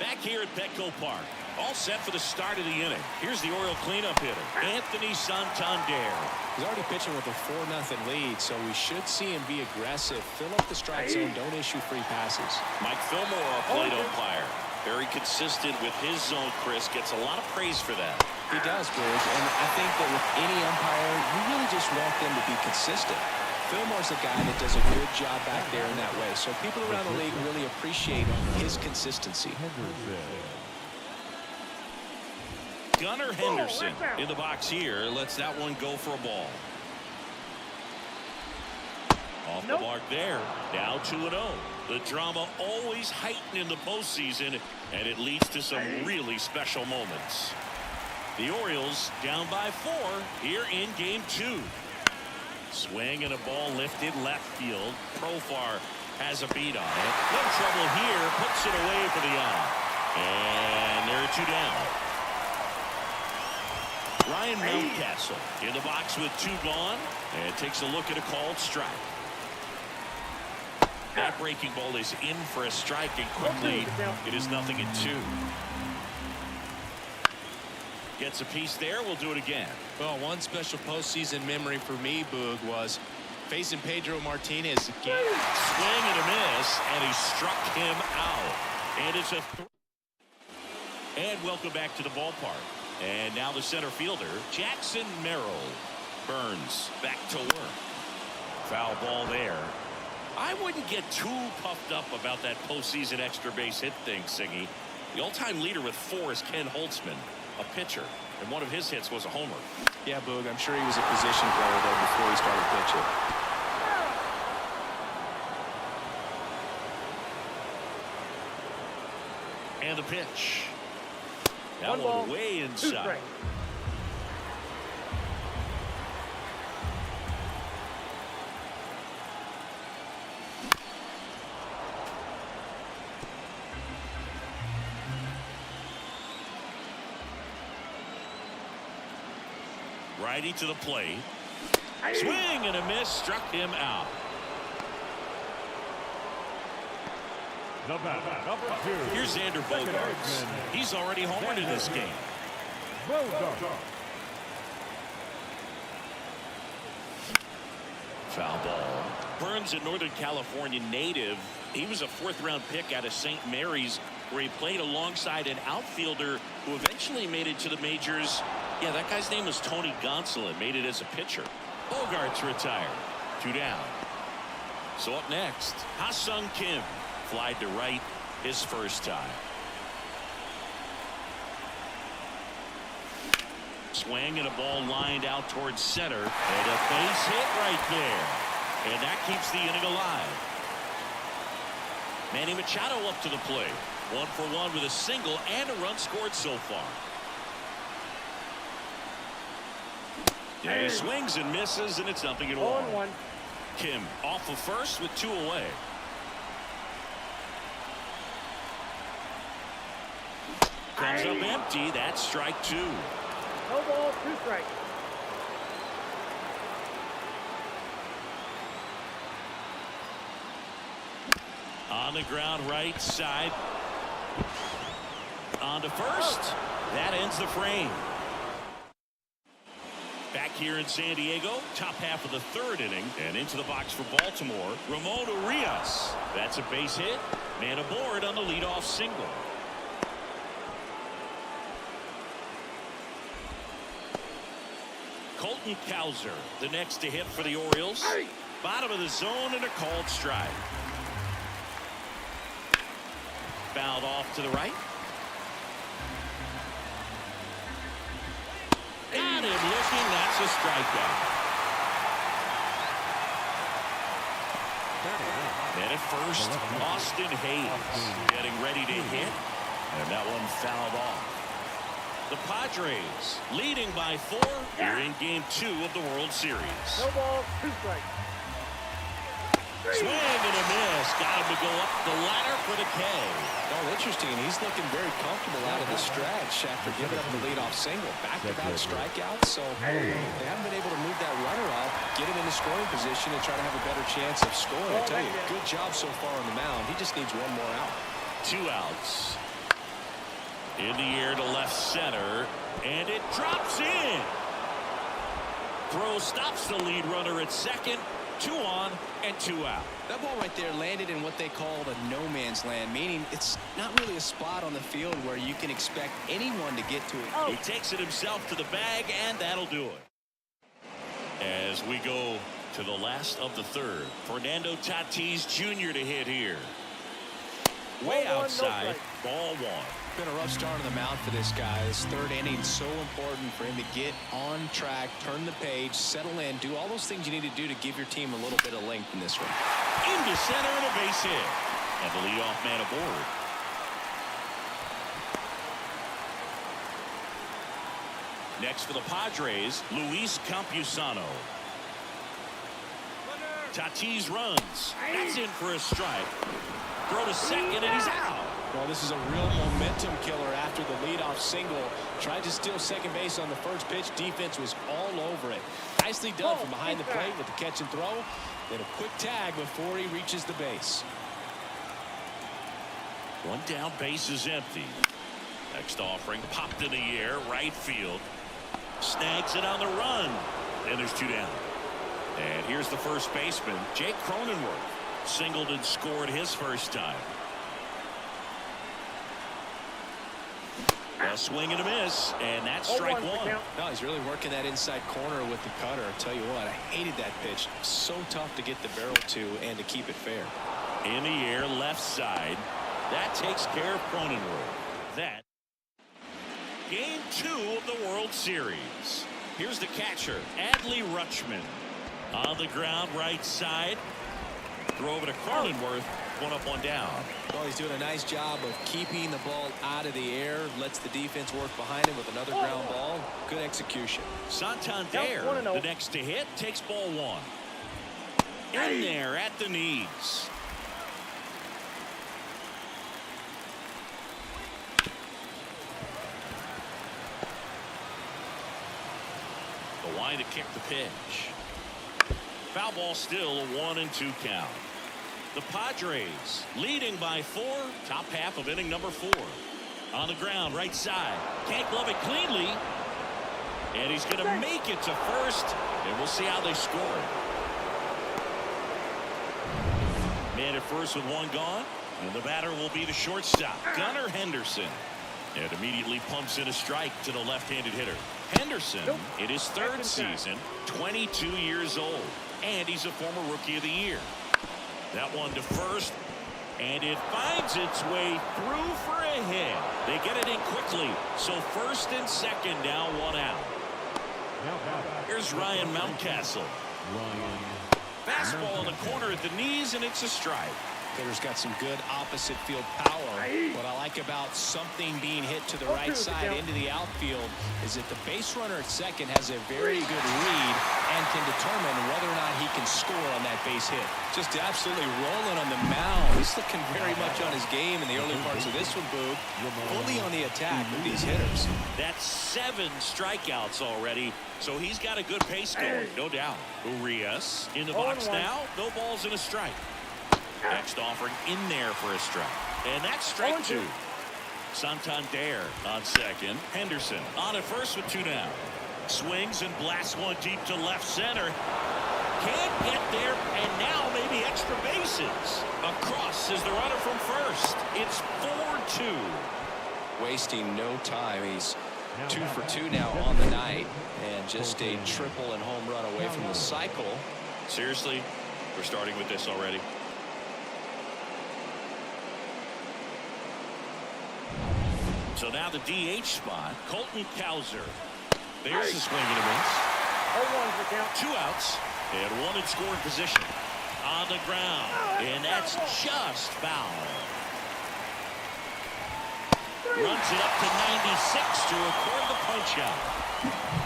Back here at Petco Park. All set for the start of the inning. Here's the Oriole cleanup hitter, Anthony Santander. He's already pitching with a 4-0 lead, so we should see him be aggressive. Fill up the strike zone. Don't issue free passes. Mike Fillmore, a plate umpire. Very consistent with his zone, Chris. Gets a lot of praise for that. He does, Bruce. And I think that with any umpire, you really just want them to be consistent. Fillmore's a guy that does a good job back there in that way. So people around the league really appreciate his consistency. Gunnar Henderson in the box here. Lets that one go for a ball. Off the mark there. Now 2-0. The drama always heightened in the postseason, and it leads to some really special moments. The Orioles down by 4 here in game 2. Swing and a ball lifted left field. Profar has a beat on it. No trouble here. Puts it away for the out. And there are 2 down. Ryan Mountcastle in the box with 2 gone, and takes a look at a called strike. That breaking ball is in for a strike, and quickly it is 0-2. Gets a piece there. We'll do it again. Well, one special postseason memory for me, Boog, was facing Pedro Martinez again. Swing and a miss, and he struck him out. And it's a and welcome back to the ballpark. And now the center fielder, Jackson Merrill. Burns back to work. Foul ball there. I wouldn't get too puffed up about that postseason extra base hit thing, Siggy. The all-time leader with 4 is Ken Holtzman, a pitcher, and one of his hits was a homer. Yeah, Boog, I'm sure he was a position player though before he started pitching. And the pitch. That one way inside. Righty to the plate. Swing and a miss, struck him out. Number 2. Here's Xander Bogaerts. He's already homered in this game. Foul ball. Burns, a Northern California native. He was a 4th-round pick out of St. Mary's, where he played alongside an outfielder who eventually made it to the majors. Yeah, that guy's name was Tony Gonsolin. Made it as a pitcher. Bogaerts retired. 2 down. So up next, Ha-Sung Kim. Flied to right his first time. Swing and a ball lined out towards center. And a base hit right there. And that keeps the inning alive. Manny Machado up to the plate. 1 for 1 with a single and a run scored so far. And he swings and misses, and it's 0-1. Kim off of first with 2 away. Comes up empty. That's strike 2. No ball, 2 strikes. On the ground, right side. On to first. That ends the frame. Back here in San Diego, top half of the 3rd inning, and into the box for Baltimore, Ramon Urias. That's a base hit. Man aboard on the leadoff single. Colton Cowser, the next to hit for the Orioles. Bottom of the zone and a called strike. Fouled off to the right. Got him looking. That's a strikeout. And at first, Austin Hayes getting ready to hit. And that one fouled off. The Padres leading by 4 here in Game 2 of the World Series. No ball, 2 strikes. Swing and a miss. Got him to go up the ladder for the K. Oh, interesting. He's looking very comfortable out of the stretch after giving up the leadoff single. Back-to-back strikeouts, so they haven't been able to move that runner up, get him in the scoring position, and try to have a better chance of scoring. I tell you, good job so far on the mound. He just needs one more out. 2 outs. In the air to left center, and it drops in. Throw stops the lead runner at second. 2 on and 2 out. That ball right there landed in what they call the no man's land, meaning it's not really a spot on the field where you can expect anyone to get to it. He takes it himself to the bag, and that'll do it. As we go to the last of the 3rd, Fernando Tatis Jr. to hit here. Way outside, ball 1. Been a rough start on the mound for this guy. His 3rd inning so important for him to get on track, turn the page, settle in, do all those things you need to do to give your team a little bit of length in this one. Into center and a base hit. And the leadoff man aboard. Next for the Padres, Luis Campusano. Tatis runs. That's in for a strike. Throw to second, and he's out. Well, this is a real momentum killer after the leadoff single. Tried to steal second base on the first pitch. Defense was all over it. Nicely done from behind the plate with the catch and throw. Then a quick tag before he reaches the base. 1 down, base is empty. Next offering popped in the air, right field. Snags it on the run. And there's 2 down. And here's the first baseman, Jake Cronenworth. Singled and scored his first time. A swing and a miss, and that's strike 1. No, he's really working that inside corner with the cutter. I'll tell you what, I hated that pitch. So tough to get the barrel to and to keep it fair. In the air, left side. That takes care of Cronenworth. That Game 2 of the World Series. Here's the catcher, Adley Rutschman. On the ground, right side. Throw over to Cronenworth. 1 up, 1 down. Well, he's doing a nice job of keeping the ball out of the air. Lets the defense work behind him with another ground ball. Good execution. Santander, the next to hit, takes ball 1. In there at the knees. The line to kick the pitch. Foul ball still, a 1-2 count. The Padres leading by 4. Top half of inning number 4. On the ground, right side. Can't glove it cleanly. And he's going to make it to first. And we'll see how they score. Man at first with 1 gone. And the batter will be the shortstop, Gunnar Henderson. And immediately pumps in a strike to the left-handed hitter. Henderson, in his 3rd season, 22 years old. And he's a former Rookie of the Year. That one to first, and it finds its way through for a hit. They get it in quickly, so first and second now 1 out. Here's Ryan Mountcastle. Fastball in the corner at the knees, and it's a strike. Hitter's got some good opposite field power. What I like about something being hit to the right side into the outfield is that the base runner at second has a very good read and can determine whether or not he can score on that base hit. Just absolutely rolling on the mound. He's looking very much on his game in the early parts of this one, Boog. Fully on the attack with these hitters. That's 7 strikeouts already, so he's got a good pace going, no doubt. Urias in the box now, no balls and a strike. Next offering in there for a strike. And that's strike 2. Santander on second. Henderson on at first with 2 down. Swings and blasts one deep to left center. Can't get there, and now maybe extra bases. Across is the runner from first. It's 4-2. Wasting no time. He's 2 for 2 now on the night. And just a triple and home run away from the cycle. Seriously, we're starting with this already. So now the DH spot, Colton Cowser. There's a swing and a miss. 0-1 for count. 2 outs and one in scoring position. On the ground, and that's just foul. Runs it up to 96 to record the punch out.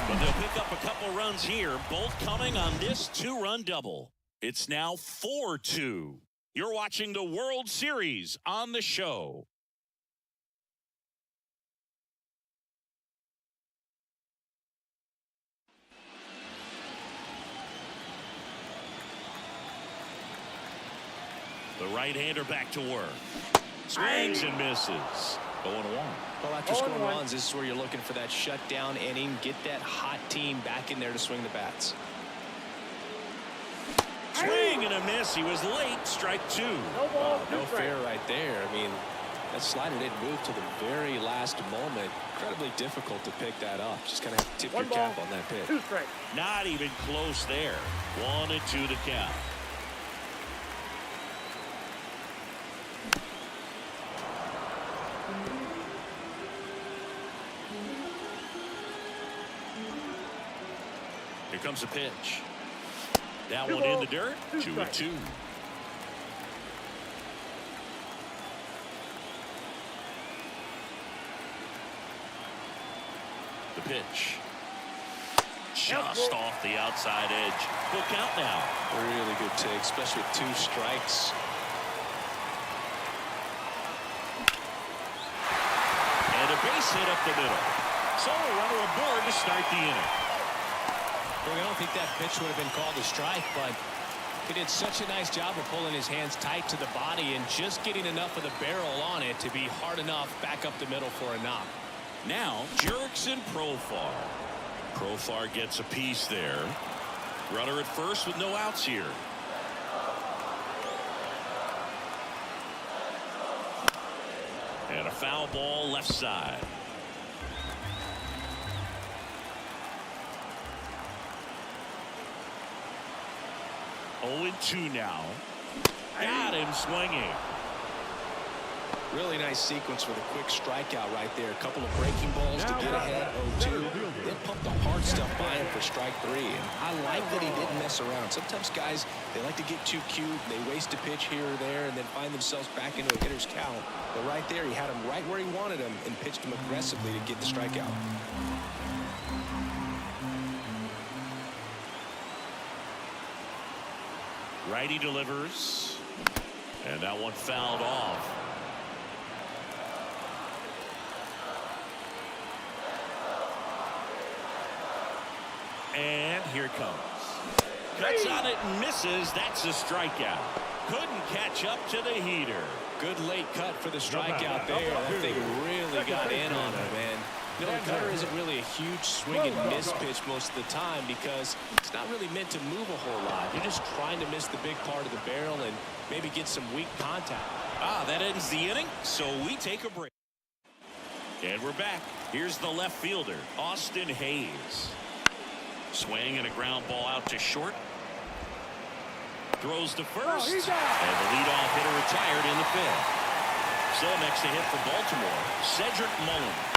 But they'll pick up a couple runs here, both coming on this 2-run double. It's now 4-2. You're watching the World Series on the show. The right-hander back to work. Swings and misses. 0-1. Well, after scoring runs, this is where you're looking for that shutdown inning. Get that hot team back in there to swing the bats. Swing and a miss. He was late. Strike 2. No fair right there. I mean, that slider didn't move to the very last moment. Incredibly difficult to pick that up. Just kind of have to tip your cap on that pitch. 2 strikes. Not even close there. 1-2 to count. Here comes a pitch. That one in the dirt. 2-2. The pitch. Just off the outside edge. Full count now. Really good take, especially with 2 strikes. And a base hit up the middle. So a runner aboard to start the inning. I don't think that pitch would have been called a strike, but he did such a nice job of pulling his hands tight to the body and just getting enough of the barrel on it to be hard enough back up the middle for a knock. Now, Jerks and Profar. Profar gets a piece there. Runner at first with no outs here. And a foul ball left side. Oh, 0-2 now. Got him swinging. Really nice sequence with a quick strikeout right there. A couple of breaking balls to get ahead. 0-2. Then pump the hard stuff by him for strike 3. And I like that he didn't mess around. Sometimes guys, they like to get too cute. They waste a pitch here or there and then find themselves back into a hitter's count. But right there, he had him right where he wanted him and pitched him aggressively to get the strikeout. Righty delivers. And that one fouled off. And here it comes. Cuts on it and misses. That's a strikeout. Couldn't catch up to the heater. Good late cut for the strikeout there. That thing really got in on him, man. You know, the cutter isn't really a huge swing and miss pitch most of the time because it's not really meant to move a whole lot. You're just trying to miss the big part of the barrel and maybe get some weak contact. That ends the inning, so we take a break. And we're back. Here's the left fielder, Austin Hayes. Swing and a ground ball out to short. Throws to first. And the leadoff hitter retired in the 5th. So next to hit for Baltimore, Cedric Mullins.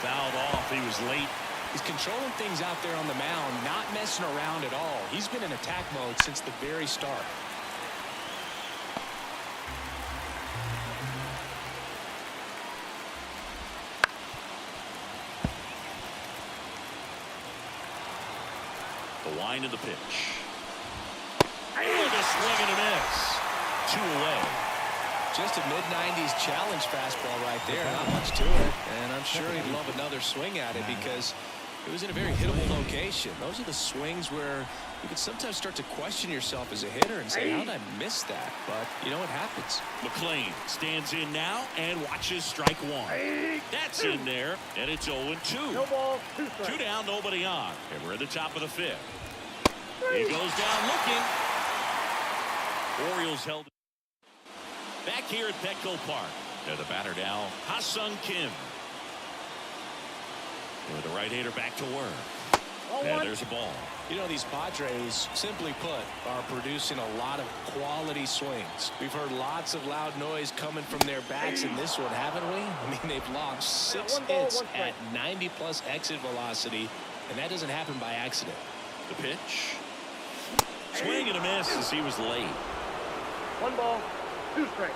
Fouled off. He was late. He's controlling things out there on the mound, not messing around at all. He's been in attack mode since the very start. The wind of the pitch. And a swing and a miss. 2 away. Just a mid-90s challenge fastball right there. Not much to it. And I'm sure he'd love another swing at it because it was in a very hittable location. Those are the swings where you can sometimes start to question yourself as a hitter and say, how did I miss that? But, you know, it happens. McLean stands in now and watches strike 1. That's in there, and it's 0-2. No ball, 2 strikes. 2 down, nobody on. And we're at the top of the 5th. He goes down looking. Orioles held back here at Petco Park. They're the batter now, Ha-Sung Kim. With the right-hander back to work. Ball And one. there's a ball. You know, these Padres, simply put, are producing a lot of quality swings. We've heard lots of loud noise coming from their bats in this one, haven't we? I mean, they've logged 6 1 ball, hits 1 strike. at 90-plus exit velocity, and that doesn't happen by accident. The pitch. Swing and a miss as he was late. 1 ball, 2 strikes.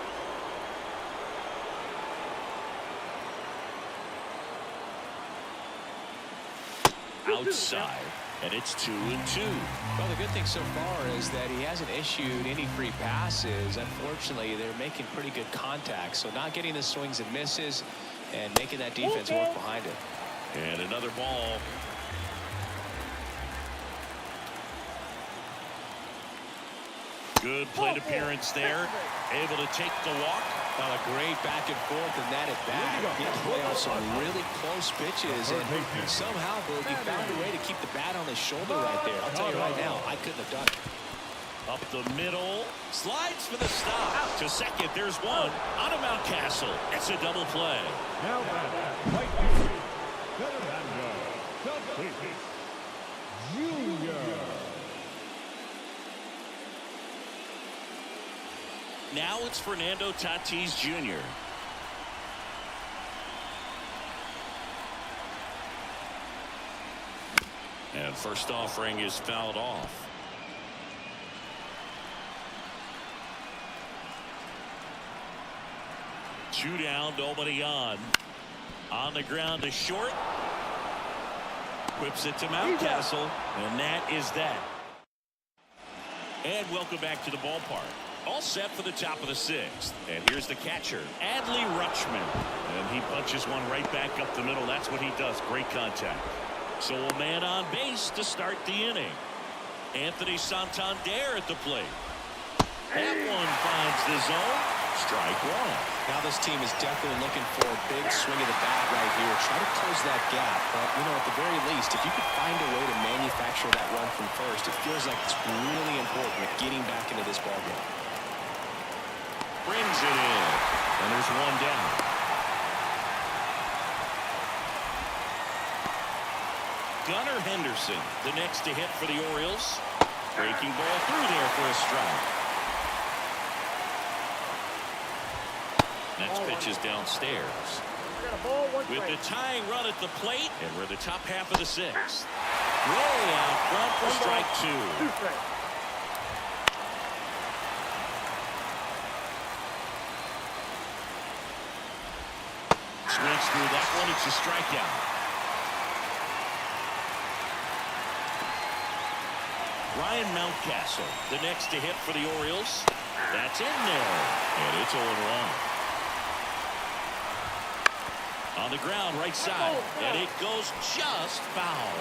Outside. And it's 2-2. Well, the good thing so far is that he hasn't issued any free passes. Unfortunately, they're making pretty good contact, so not getting the swings and misses and making that defense work behind it. And another ball. Good plate appearance there. Able to take the walk. Well, a great back and forth in that at bat. He played on some really close pitches, and somehow, Boog, he found a way to keep the bat on his shoulder right there. I'll tell you right now, I couldn't have done it. Up the middle. Slides for the stop. To second, there's one. On to Mountcastle. It's a double play. Now back, Mike Fernando Tatis Jr. Now it's Fernando Tatis Jr. And first offering is fouled off. Two down, nobody on. On the ground to short. Whips it to Mountcastle, and that is that. And welcome back to the ballpark. All set for the top of the 6th. And here's the catcher, Adley Rutschman. And he punches one right back up the middle. That's what he does. Great contact. So a man on base to start the inning. Anthony Santander at the plate. That one finds the zone. Strike one. Now this team is definitely looking for a big swing of the bat right here. Try to close that gap. But, you know, at the very least, if you could find a way to manufacture that run from first, it feels like it's really important with getting back into this ballgame. Brings it in. And there's one down. Gunnar Henderson, the next to hit for the Orioles. Breaking ball through there for a strike. Next pitch is downstairs. Got a ball, 1 With the strike. tying run at the plate, and we're the top half of the 6th. Way out front for 1 ball, strike 2. 2 strikes. Swings through that one. It's a strikeout. Ryan Mountcastle, the next to hit for the Orioles. That's in there. And it's 0-1. On the ground, right side. And it goes just foul.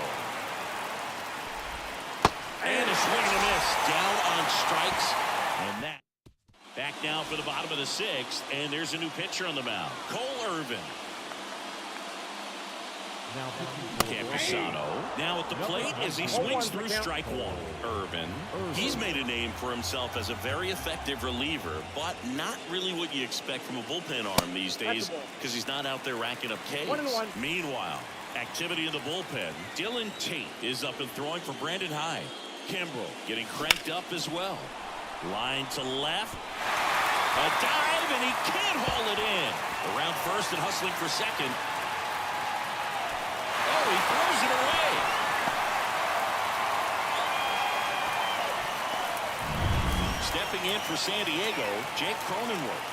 And a swing and a miss. Down on strikes. And that. Back now for the bottom of the 6th. And there's a new pitcher on the mound. Cole Irvin. Now Camposano now at the plate as he swings through strike 1. Irvin, he's made a name for himself as a very effective reliever, but not really what you expect from a bullpen arm these days because he's not out there racking up Ks. 1-1. Meanwhile, activity in the bullpen. Dylan Tate is up and throwing for Brandon Hyde. Kimbrel getting cranked up as well. Line to left. A dive, and he can't haul it in. Around first and hustling for second. Oh, he throws it away. Stepping in for San Diego, Jake Cronenworth.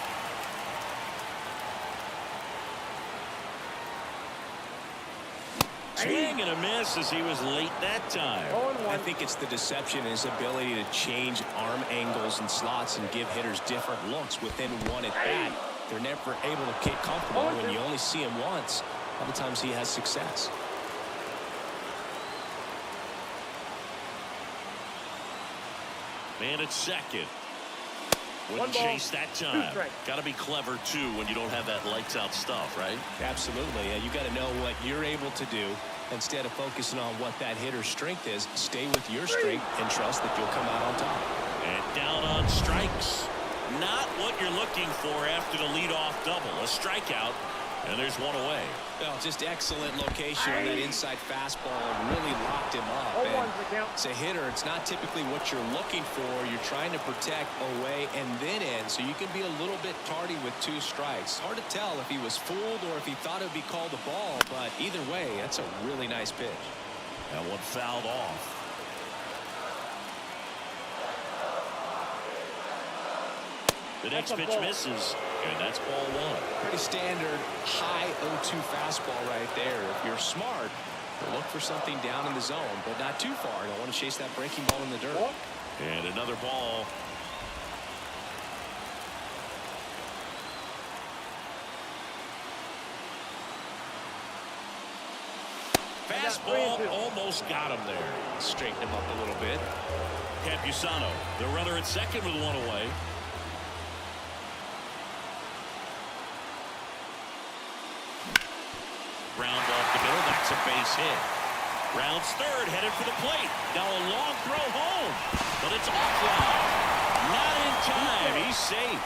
Swing and a miss as he was late that time. 0-1. I think it's the deception, his ability to change arm angles and slots and give hitters different looks within one at bat. They're never able to get comfortable. When you only see him once, a lot of times he has success. Man at second. 1 Wouldn't ball, chase that 2 time. strikes. Got to be clever, too, when you don't have that lights-out stuff, right? Absolutely. You got to know what you're able to do. Instead of focusing on what that hitter's strength is, stay with your strength and trust that you'll come out on top. And down on strikes. Not what you're looking for after the leadoff double. A strikeout. And there's one away. Well, just excellent location on that inside fastball. Really locked him up. 0-1's And the count. as a hitter, it's not typically what you're looking for. You're trying to protect away and then in, so you can be a little bit tardy with 2 strikes. Hard to tell if he was fooled or if he thought it would be called a ball, but either way, that's a really nice pitch. That one fouled off. The next pitch misses, and that's ball 1. Pretty standard high 0-2 fastball right there. If you're smart, you'll look for something down in the zone, but not too far. Don't want to chase that breaking ball in the dirt. And another ball. Fastball almost got him there. Straighten him up a little bit. Campusano, the runner at second with 1 away. Ground off the middle. That's a base hit. Rounds third, headed for the plate. Now a long throw home, but it's offline. Not in time. He's safe.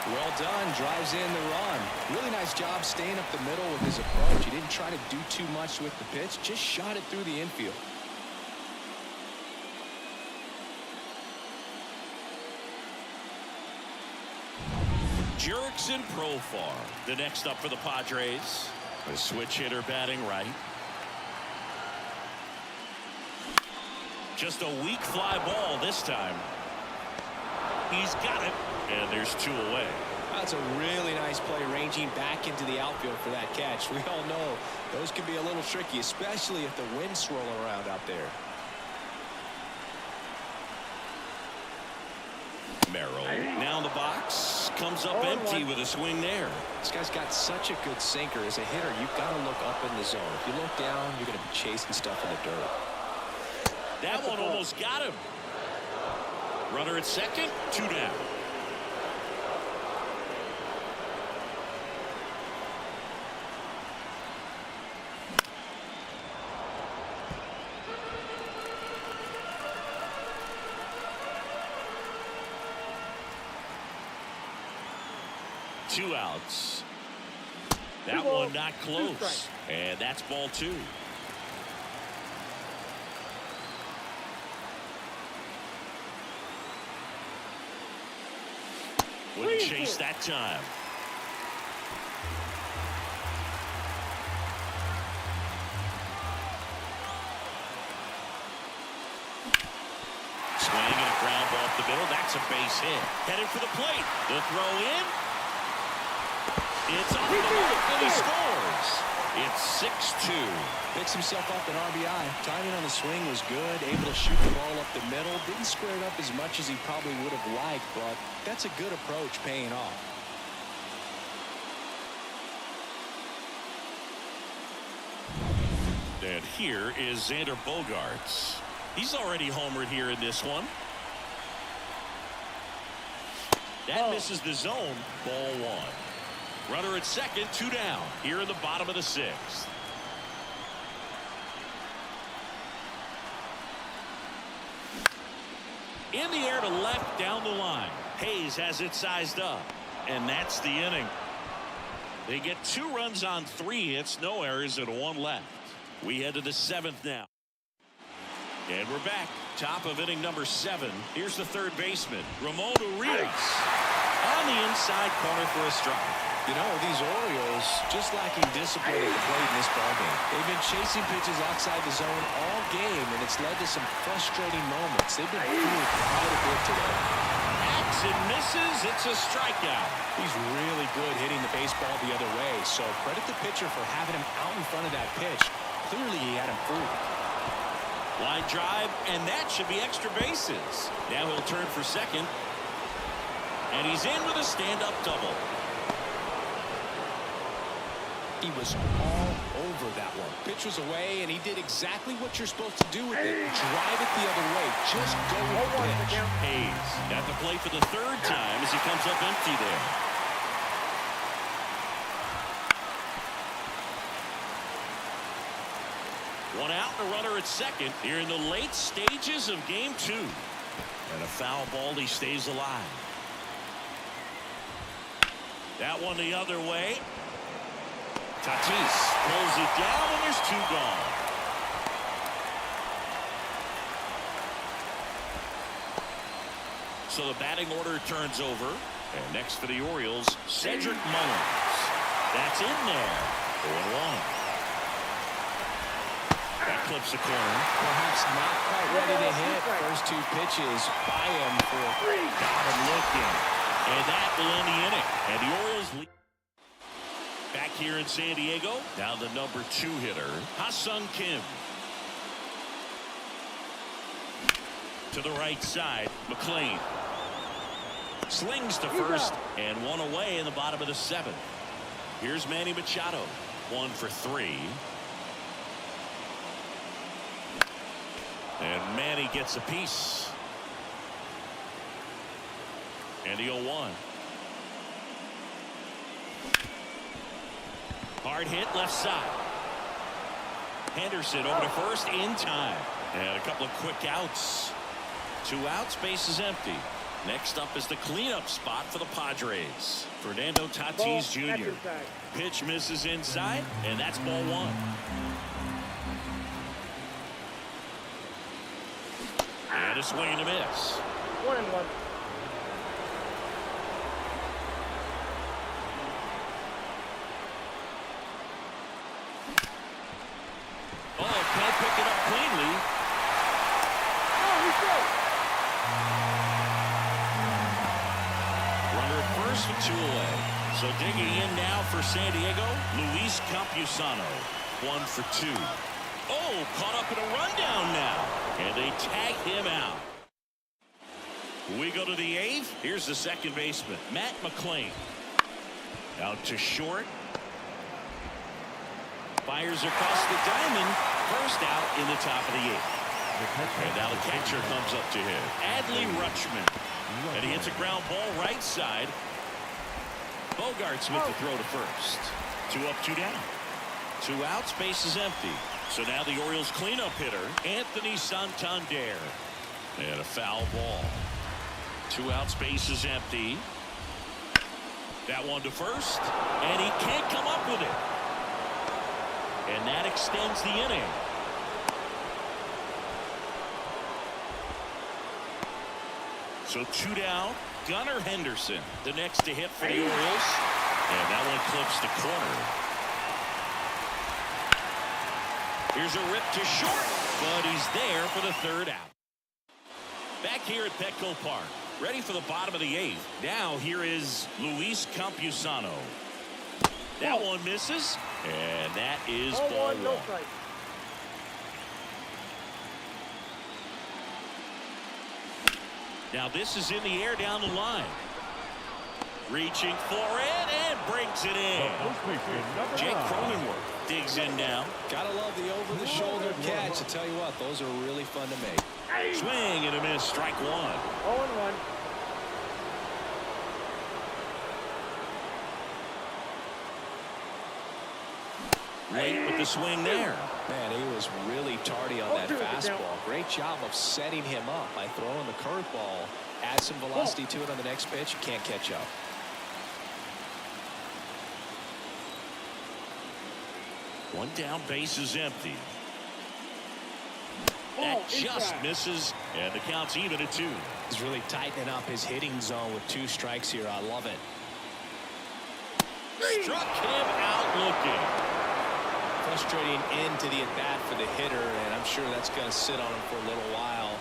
Well done. Drives in the run. Really nice job staying up the middle with his approach. He didn't try to do too much with the pitch. Just shot it through the infield. Jurickson Profar, the next up for the Padres. A switch hitter batting right. Just a weak fly ball this time. He's got it, and there's 2 away. That's a really nice play, ranging back into the outfield for that catch. We all know those can be a little tricky, especially if the wind's swirling around out there. Merrill now in the box, comes up empty with a swing there. This guy's got such a good sinker. As a hitter, you've got to look up in the zone. If you look down, you're going to be chasing stuff in the dirt. That one almost got him. Runner at second, 2 down. Two outs. That one not close. And that's ball 2. Wouldn't chase that time. Swing and a ground ball off the middle. That's a base hit. Headed for the plate. The throw in. It's off the mark and he scores. It's 6-2. Picks himself up an RBI. Timing on the swing was good. Able to shoot the ball up the middle. Didn't square it up as much as he probably would have liked, but that's a good approach paying off. And here is Xander Bogaerts. He's already homered here in this one. That misses the zone. Ball 1. Runner at second, 2 down. Here in the bottom of the 6th. In the air to left, down the line. Hayes has it sized up. And that's the inning. They get 2 runs on 3 hits, no errors, and 1 left. We head to the 7th now. And we're back. Top of inning number 7. Here's the third baseman, Ramon Urias. On the inside corner for a strike. You know, these Orioles just lacking discipline at the plate in this ballgame. They've been chasing pitches outside the zone all game, and it's led to some frustrating moments. They've been fooled quite a bit today. Hacks and misses. It's a strikeout. He's really good hitting the baseball the other way, so credit the pitcher for having him out in front of that pitch. Clearly, he had him fooled. Line drive, and that should be extra bases. Now he'll turn for second. And he's in with a stand-up double. He was all over that one. Pitch was away, and he did exactly what you're supposed to do with it. Drive it the other way. Just go with the pitch. Hayes at the plate for the 3rd time as he comes up empty there. One out and a runner at second here in the late stages of game 2. And a foul ball, he stays alive. That one the other way. Tatis pulls it down, and there's two gone. So the batting order turns over. And next for the Orioles, Cedric Mullins. That's in there. 0-1. That clips the corner. Perhaps not quite ready to hit. First two pitches by him for Got him looking. And that will end the inning. And the Orioles lead. Back here in San Diego, now the number 2 hitter, Ha-Sung Kim. To the right side, McLean. Slings to first and one away in the bottom of the 7th. Here's Manny Machado. 1 for 3. And Manny gets a piece. And the 0-1. Hard hit left side. Henderson over to first in time. And a couple of quick outs. 2 outs, base is empty. Next up is the cleanup spot for the Padres. Fernando Tatis Jr. Pitch misses inside, and that's ball 1. And a swing and a miss. 1-1. Oh, can't pick it up cleanly. Oh, he's good. Runner at first with 2 away. So digging in now for San Diego, Luis Campusano. 1 for 2. Oh, caught up in a rundown now. And they tag him out. We go to the 8th. Here's the second baseman, Matt McLean. Out to short. Fires across the diamond. First out in the top of the 8th. And now the catcher comes up to him, Adley Rutschman. And he hits a ground ball right side. Bogarts with the throw to first. 2 up, 2 down. 2 outs, base is empty. So now the Orioles cleanup hitter, Anthony Santander. And a foul ball. 2 outs, base is empty. That one to first. And he can't come up with it. And that extends the inning. So 2 down. Gunnar Henderson, the next to hit for the Orioles. And that one clips the corner. Here's a rip to short, but he's there for the 3rd out. Back here at Petco Park, ready for the bottom of the 8th. Now here is Luis Campusano. That one misses, and that is ball 1. No strike. Now this is in the air down the line. Reaching for it and brings it in. Jake Cronenworth digs in now. Gotta love the over-the-shoulder catch. I tell you what, those are really fun to make. Swing and a miss, strike 1. 0-1. Late with the swing there. Man, he was really tardy on that fastball. Great job of setting him up by throwing the curveball. Add some velocity to it on the next pitch. Can't catch up. One down, base is empty. That just misses, and the count's even at 2. He's really tightening up his hitting zone with 2 strikes here. I love it. Struck him out looking. Frustrating end to the at-bat for the hitter, and I'm sure that's going to sit on him for a little while.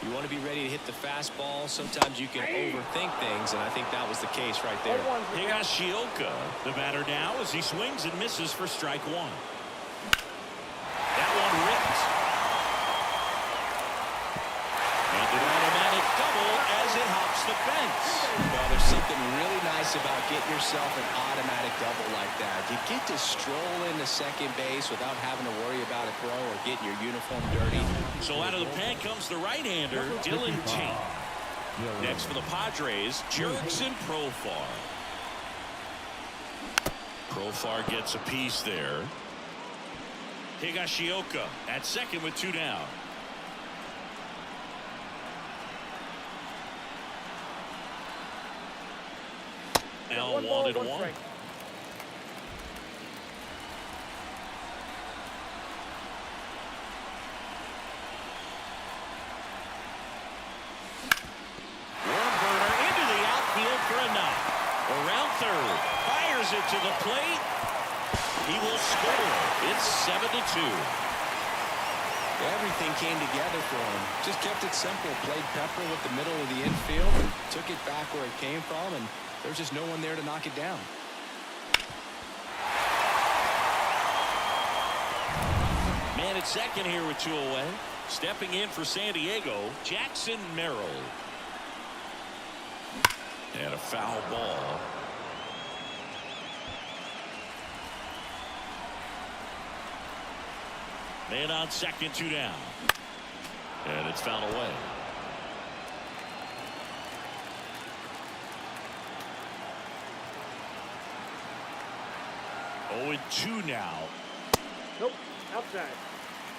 You want to be ready to hit the fastball. Sometimes you can overthink things, and I think that was the case right there. Higashioka, the batter now, as he swings and misses for strike 1. That one ripped. And an automatic double as it hops the fence. Well, there's something really nice about getting yourself an automatic double like that. You get to stroll into second base without having to worry about a throw or getting your uniform dirty. So out of the pen comes the right-hander, Dylan Tate. Next for the Padres, Jurickson Profar. Profar gets a piece there. Higashioka at second with 2 down. Now 1-1. Delivers it to the plate. He will score. It's 7-2. Everything came together for him. Just kept it simple. Played pepper with the middle of the infield and took it back where it came from, and there's just no one there to knock it down. Man at second here with 2 away. Stepping in for San Diego, Jackson Merrill. And a foul ball. Man on second, 2 down. And it's fouled away. Oh, and 2 now. Nope. Outside.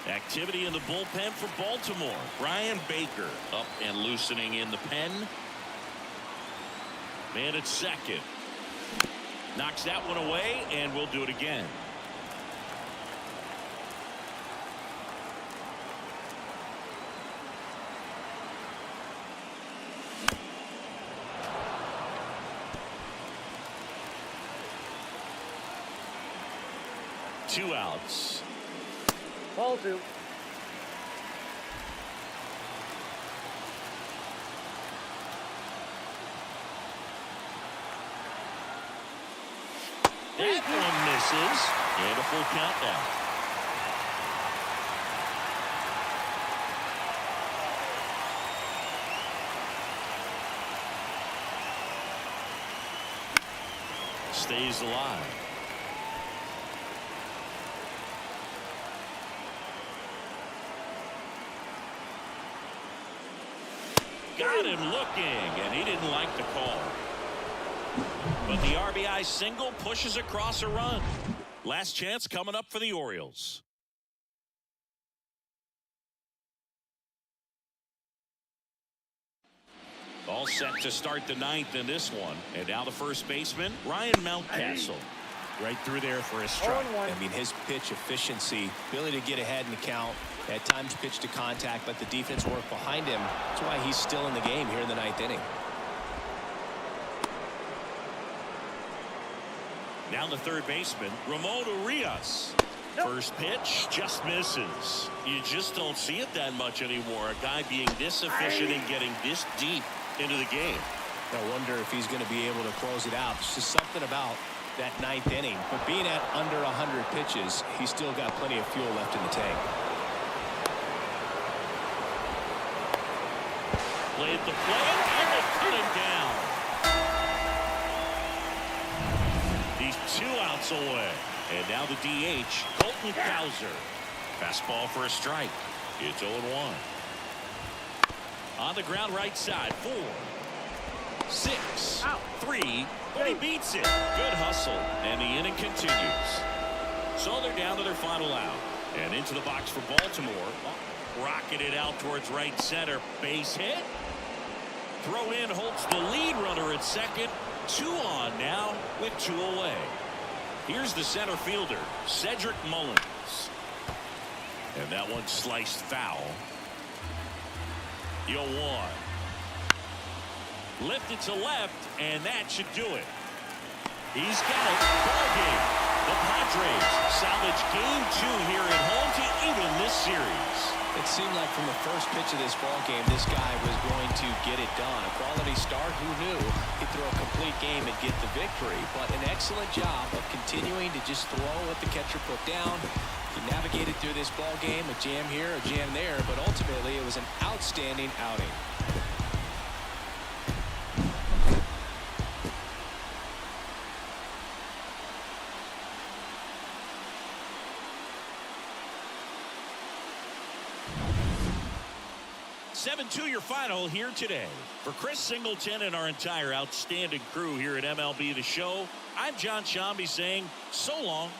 Activity in the bullpen for Baltimore. Brian Baker up and loosening in the pen. Man at second. Knocks that one away, and we'll do it again. Two outs. Ball 2. That one misses. And a full count now. Stays alive. Got him looking, and he didn't like the call. But the RBI single pushes across a run. Last chance coming up for the Orioles. All set to start the ninth in this one. And now the first baseman, Ryan Mountcastle. Right through there for a strike. 0-1. I mean, his pitch efficiency, ability to get ahead in the count, at times pitch to contact, let the defense work behind him. That's why he's still in the game here in the ninth inning. Now the third baseman, Ramon Urias. First pitch just misses. You just don't see it that much anymore. A guy being this efficient and getting this deep into the game. I wonder if he's going to be able to close it out. It's just something about that ninth inning. But being at under 100 pitches, he's still got plenty of fuel left in the tank. Played the play, and they cut him down. He's 2 outs away. And now the DH, Colton Cowser. Fastball for a strike. It's 0-1. On the ground right side, 4, 6, 3, but he beats it. Good hustle, and the inning continues. So they're down to their final out. And into the box for Baltimore. Rocketed out towards right center. Base hit. Throw in holds the lead runner at second. 2 on now with 2 away. Here's the center fielder, Cedric Mullins. And that one sliced foul. 0-1. Lifted to left, and that should do it. He's got it. Ball game. The Padres salvage game 2 here at home to even this series. It seemed like from the first pitch of this ball game, this guy was going to get it done. A quality start, who knew? He'd throw a complete game and get the victory. But an excellent job of continuing to just throw what the catcher put down. He navigated through this ball game, a jam here, a jam there, but ultimately it was an outstanding outing. Your final here today. For Chris Singleton and our entire outstanding crew here at MLB The Show, I'm John Shambi saying so long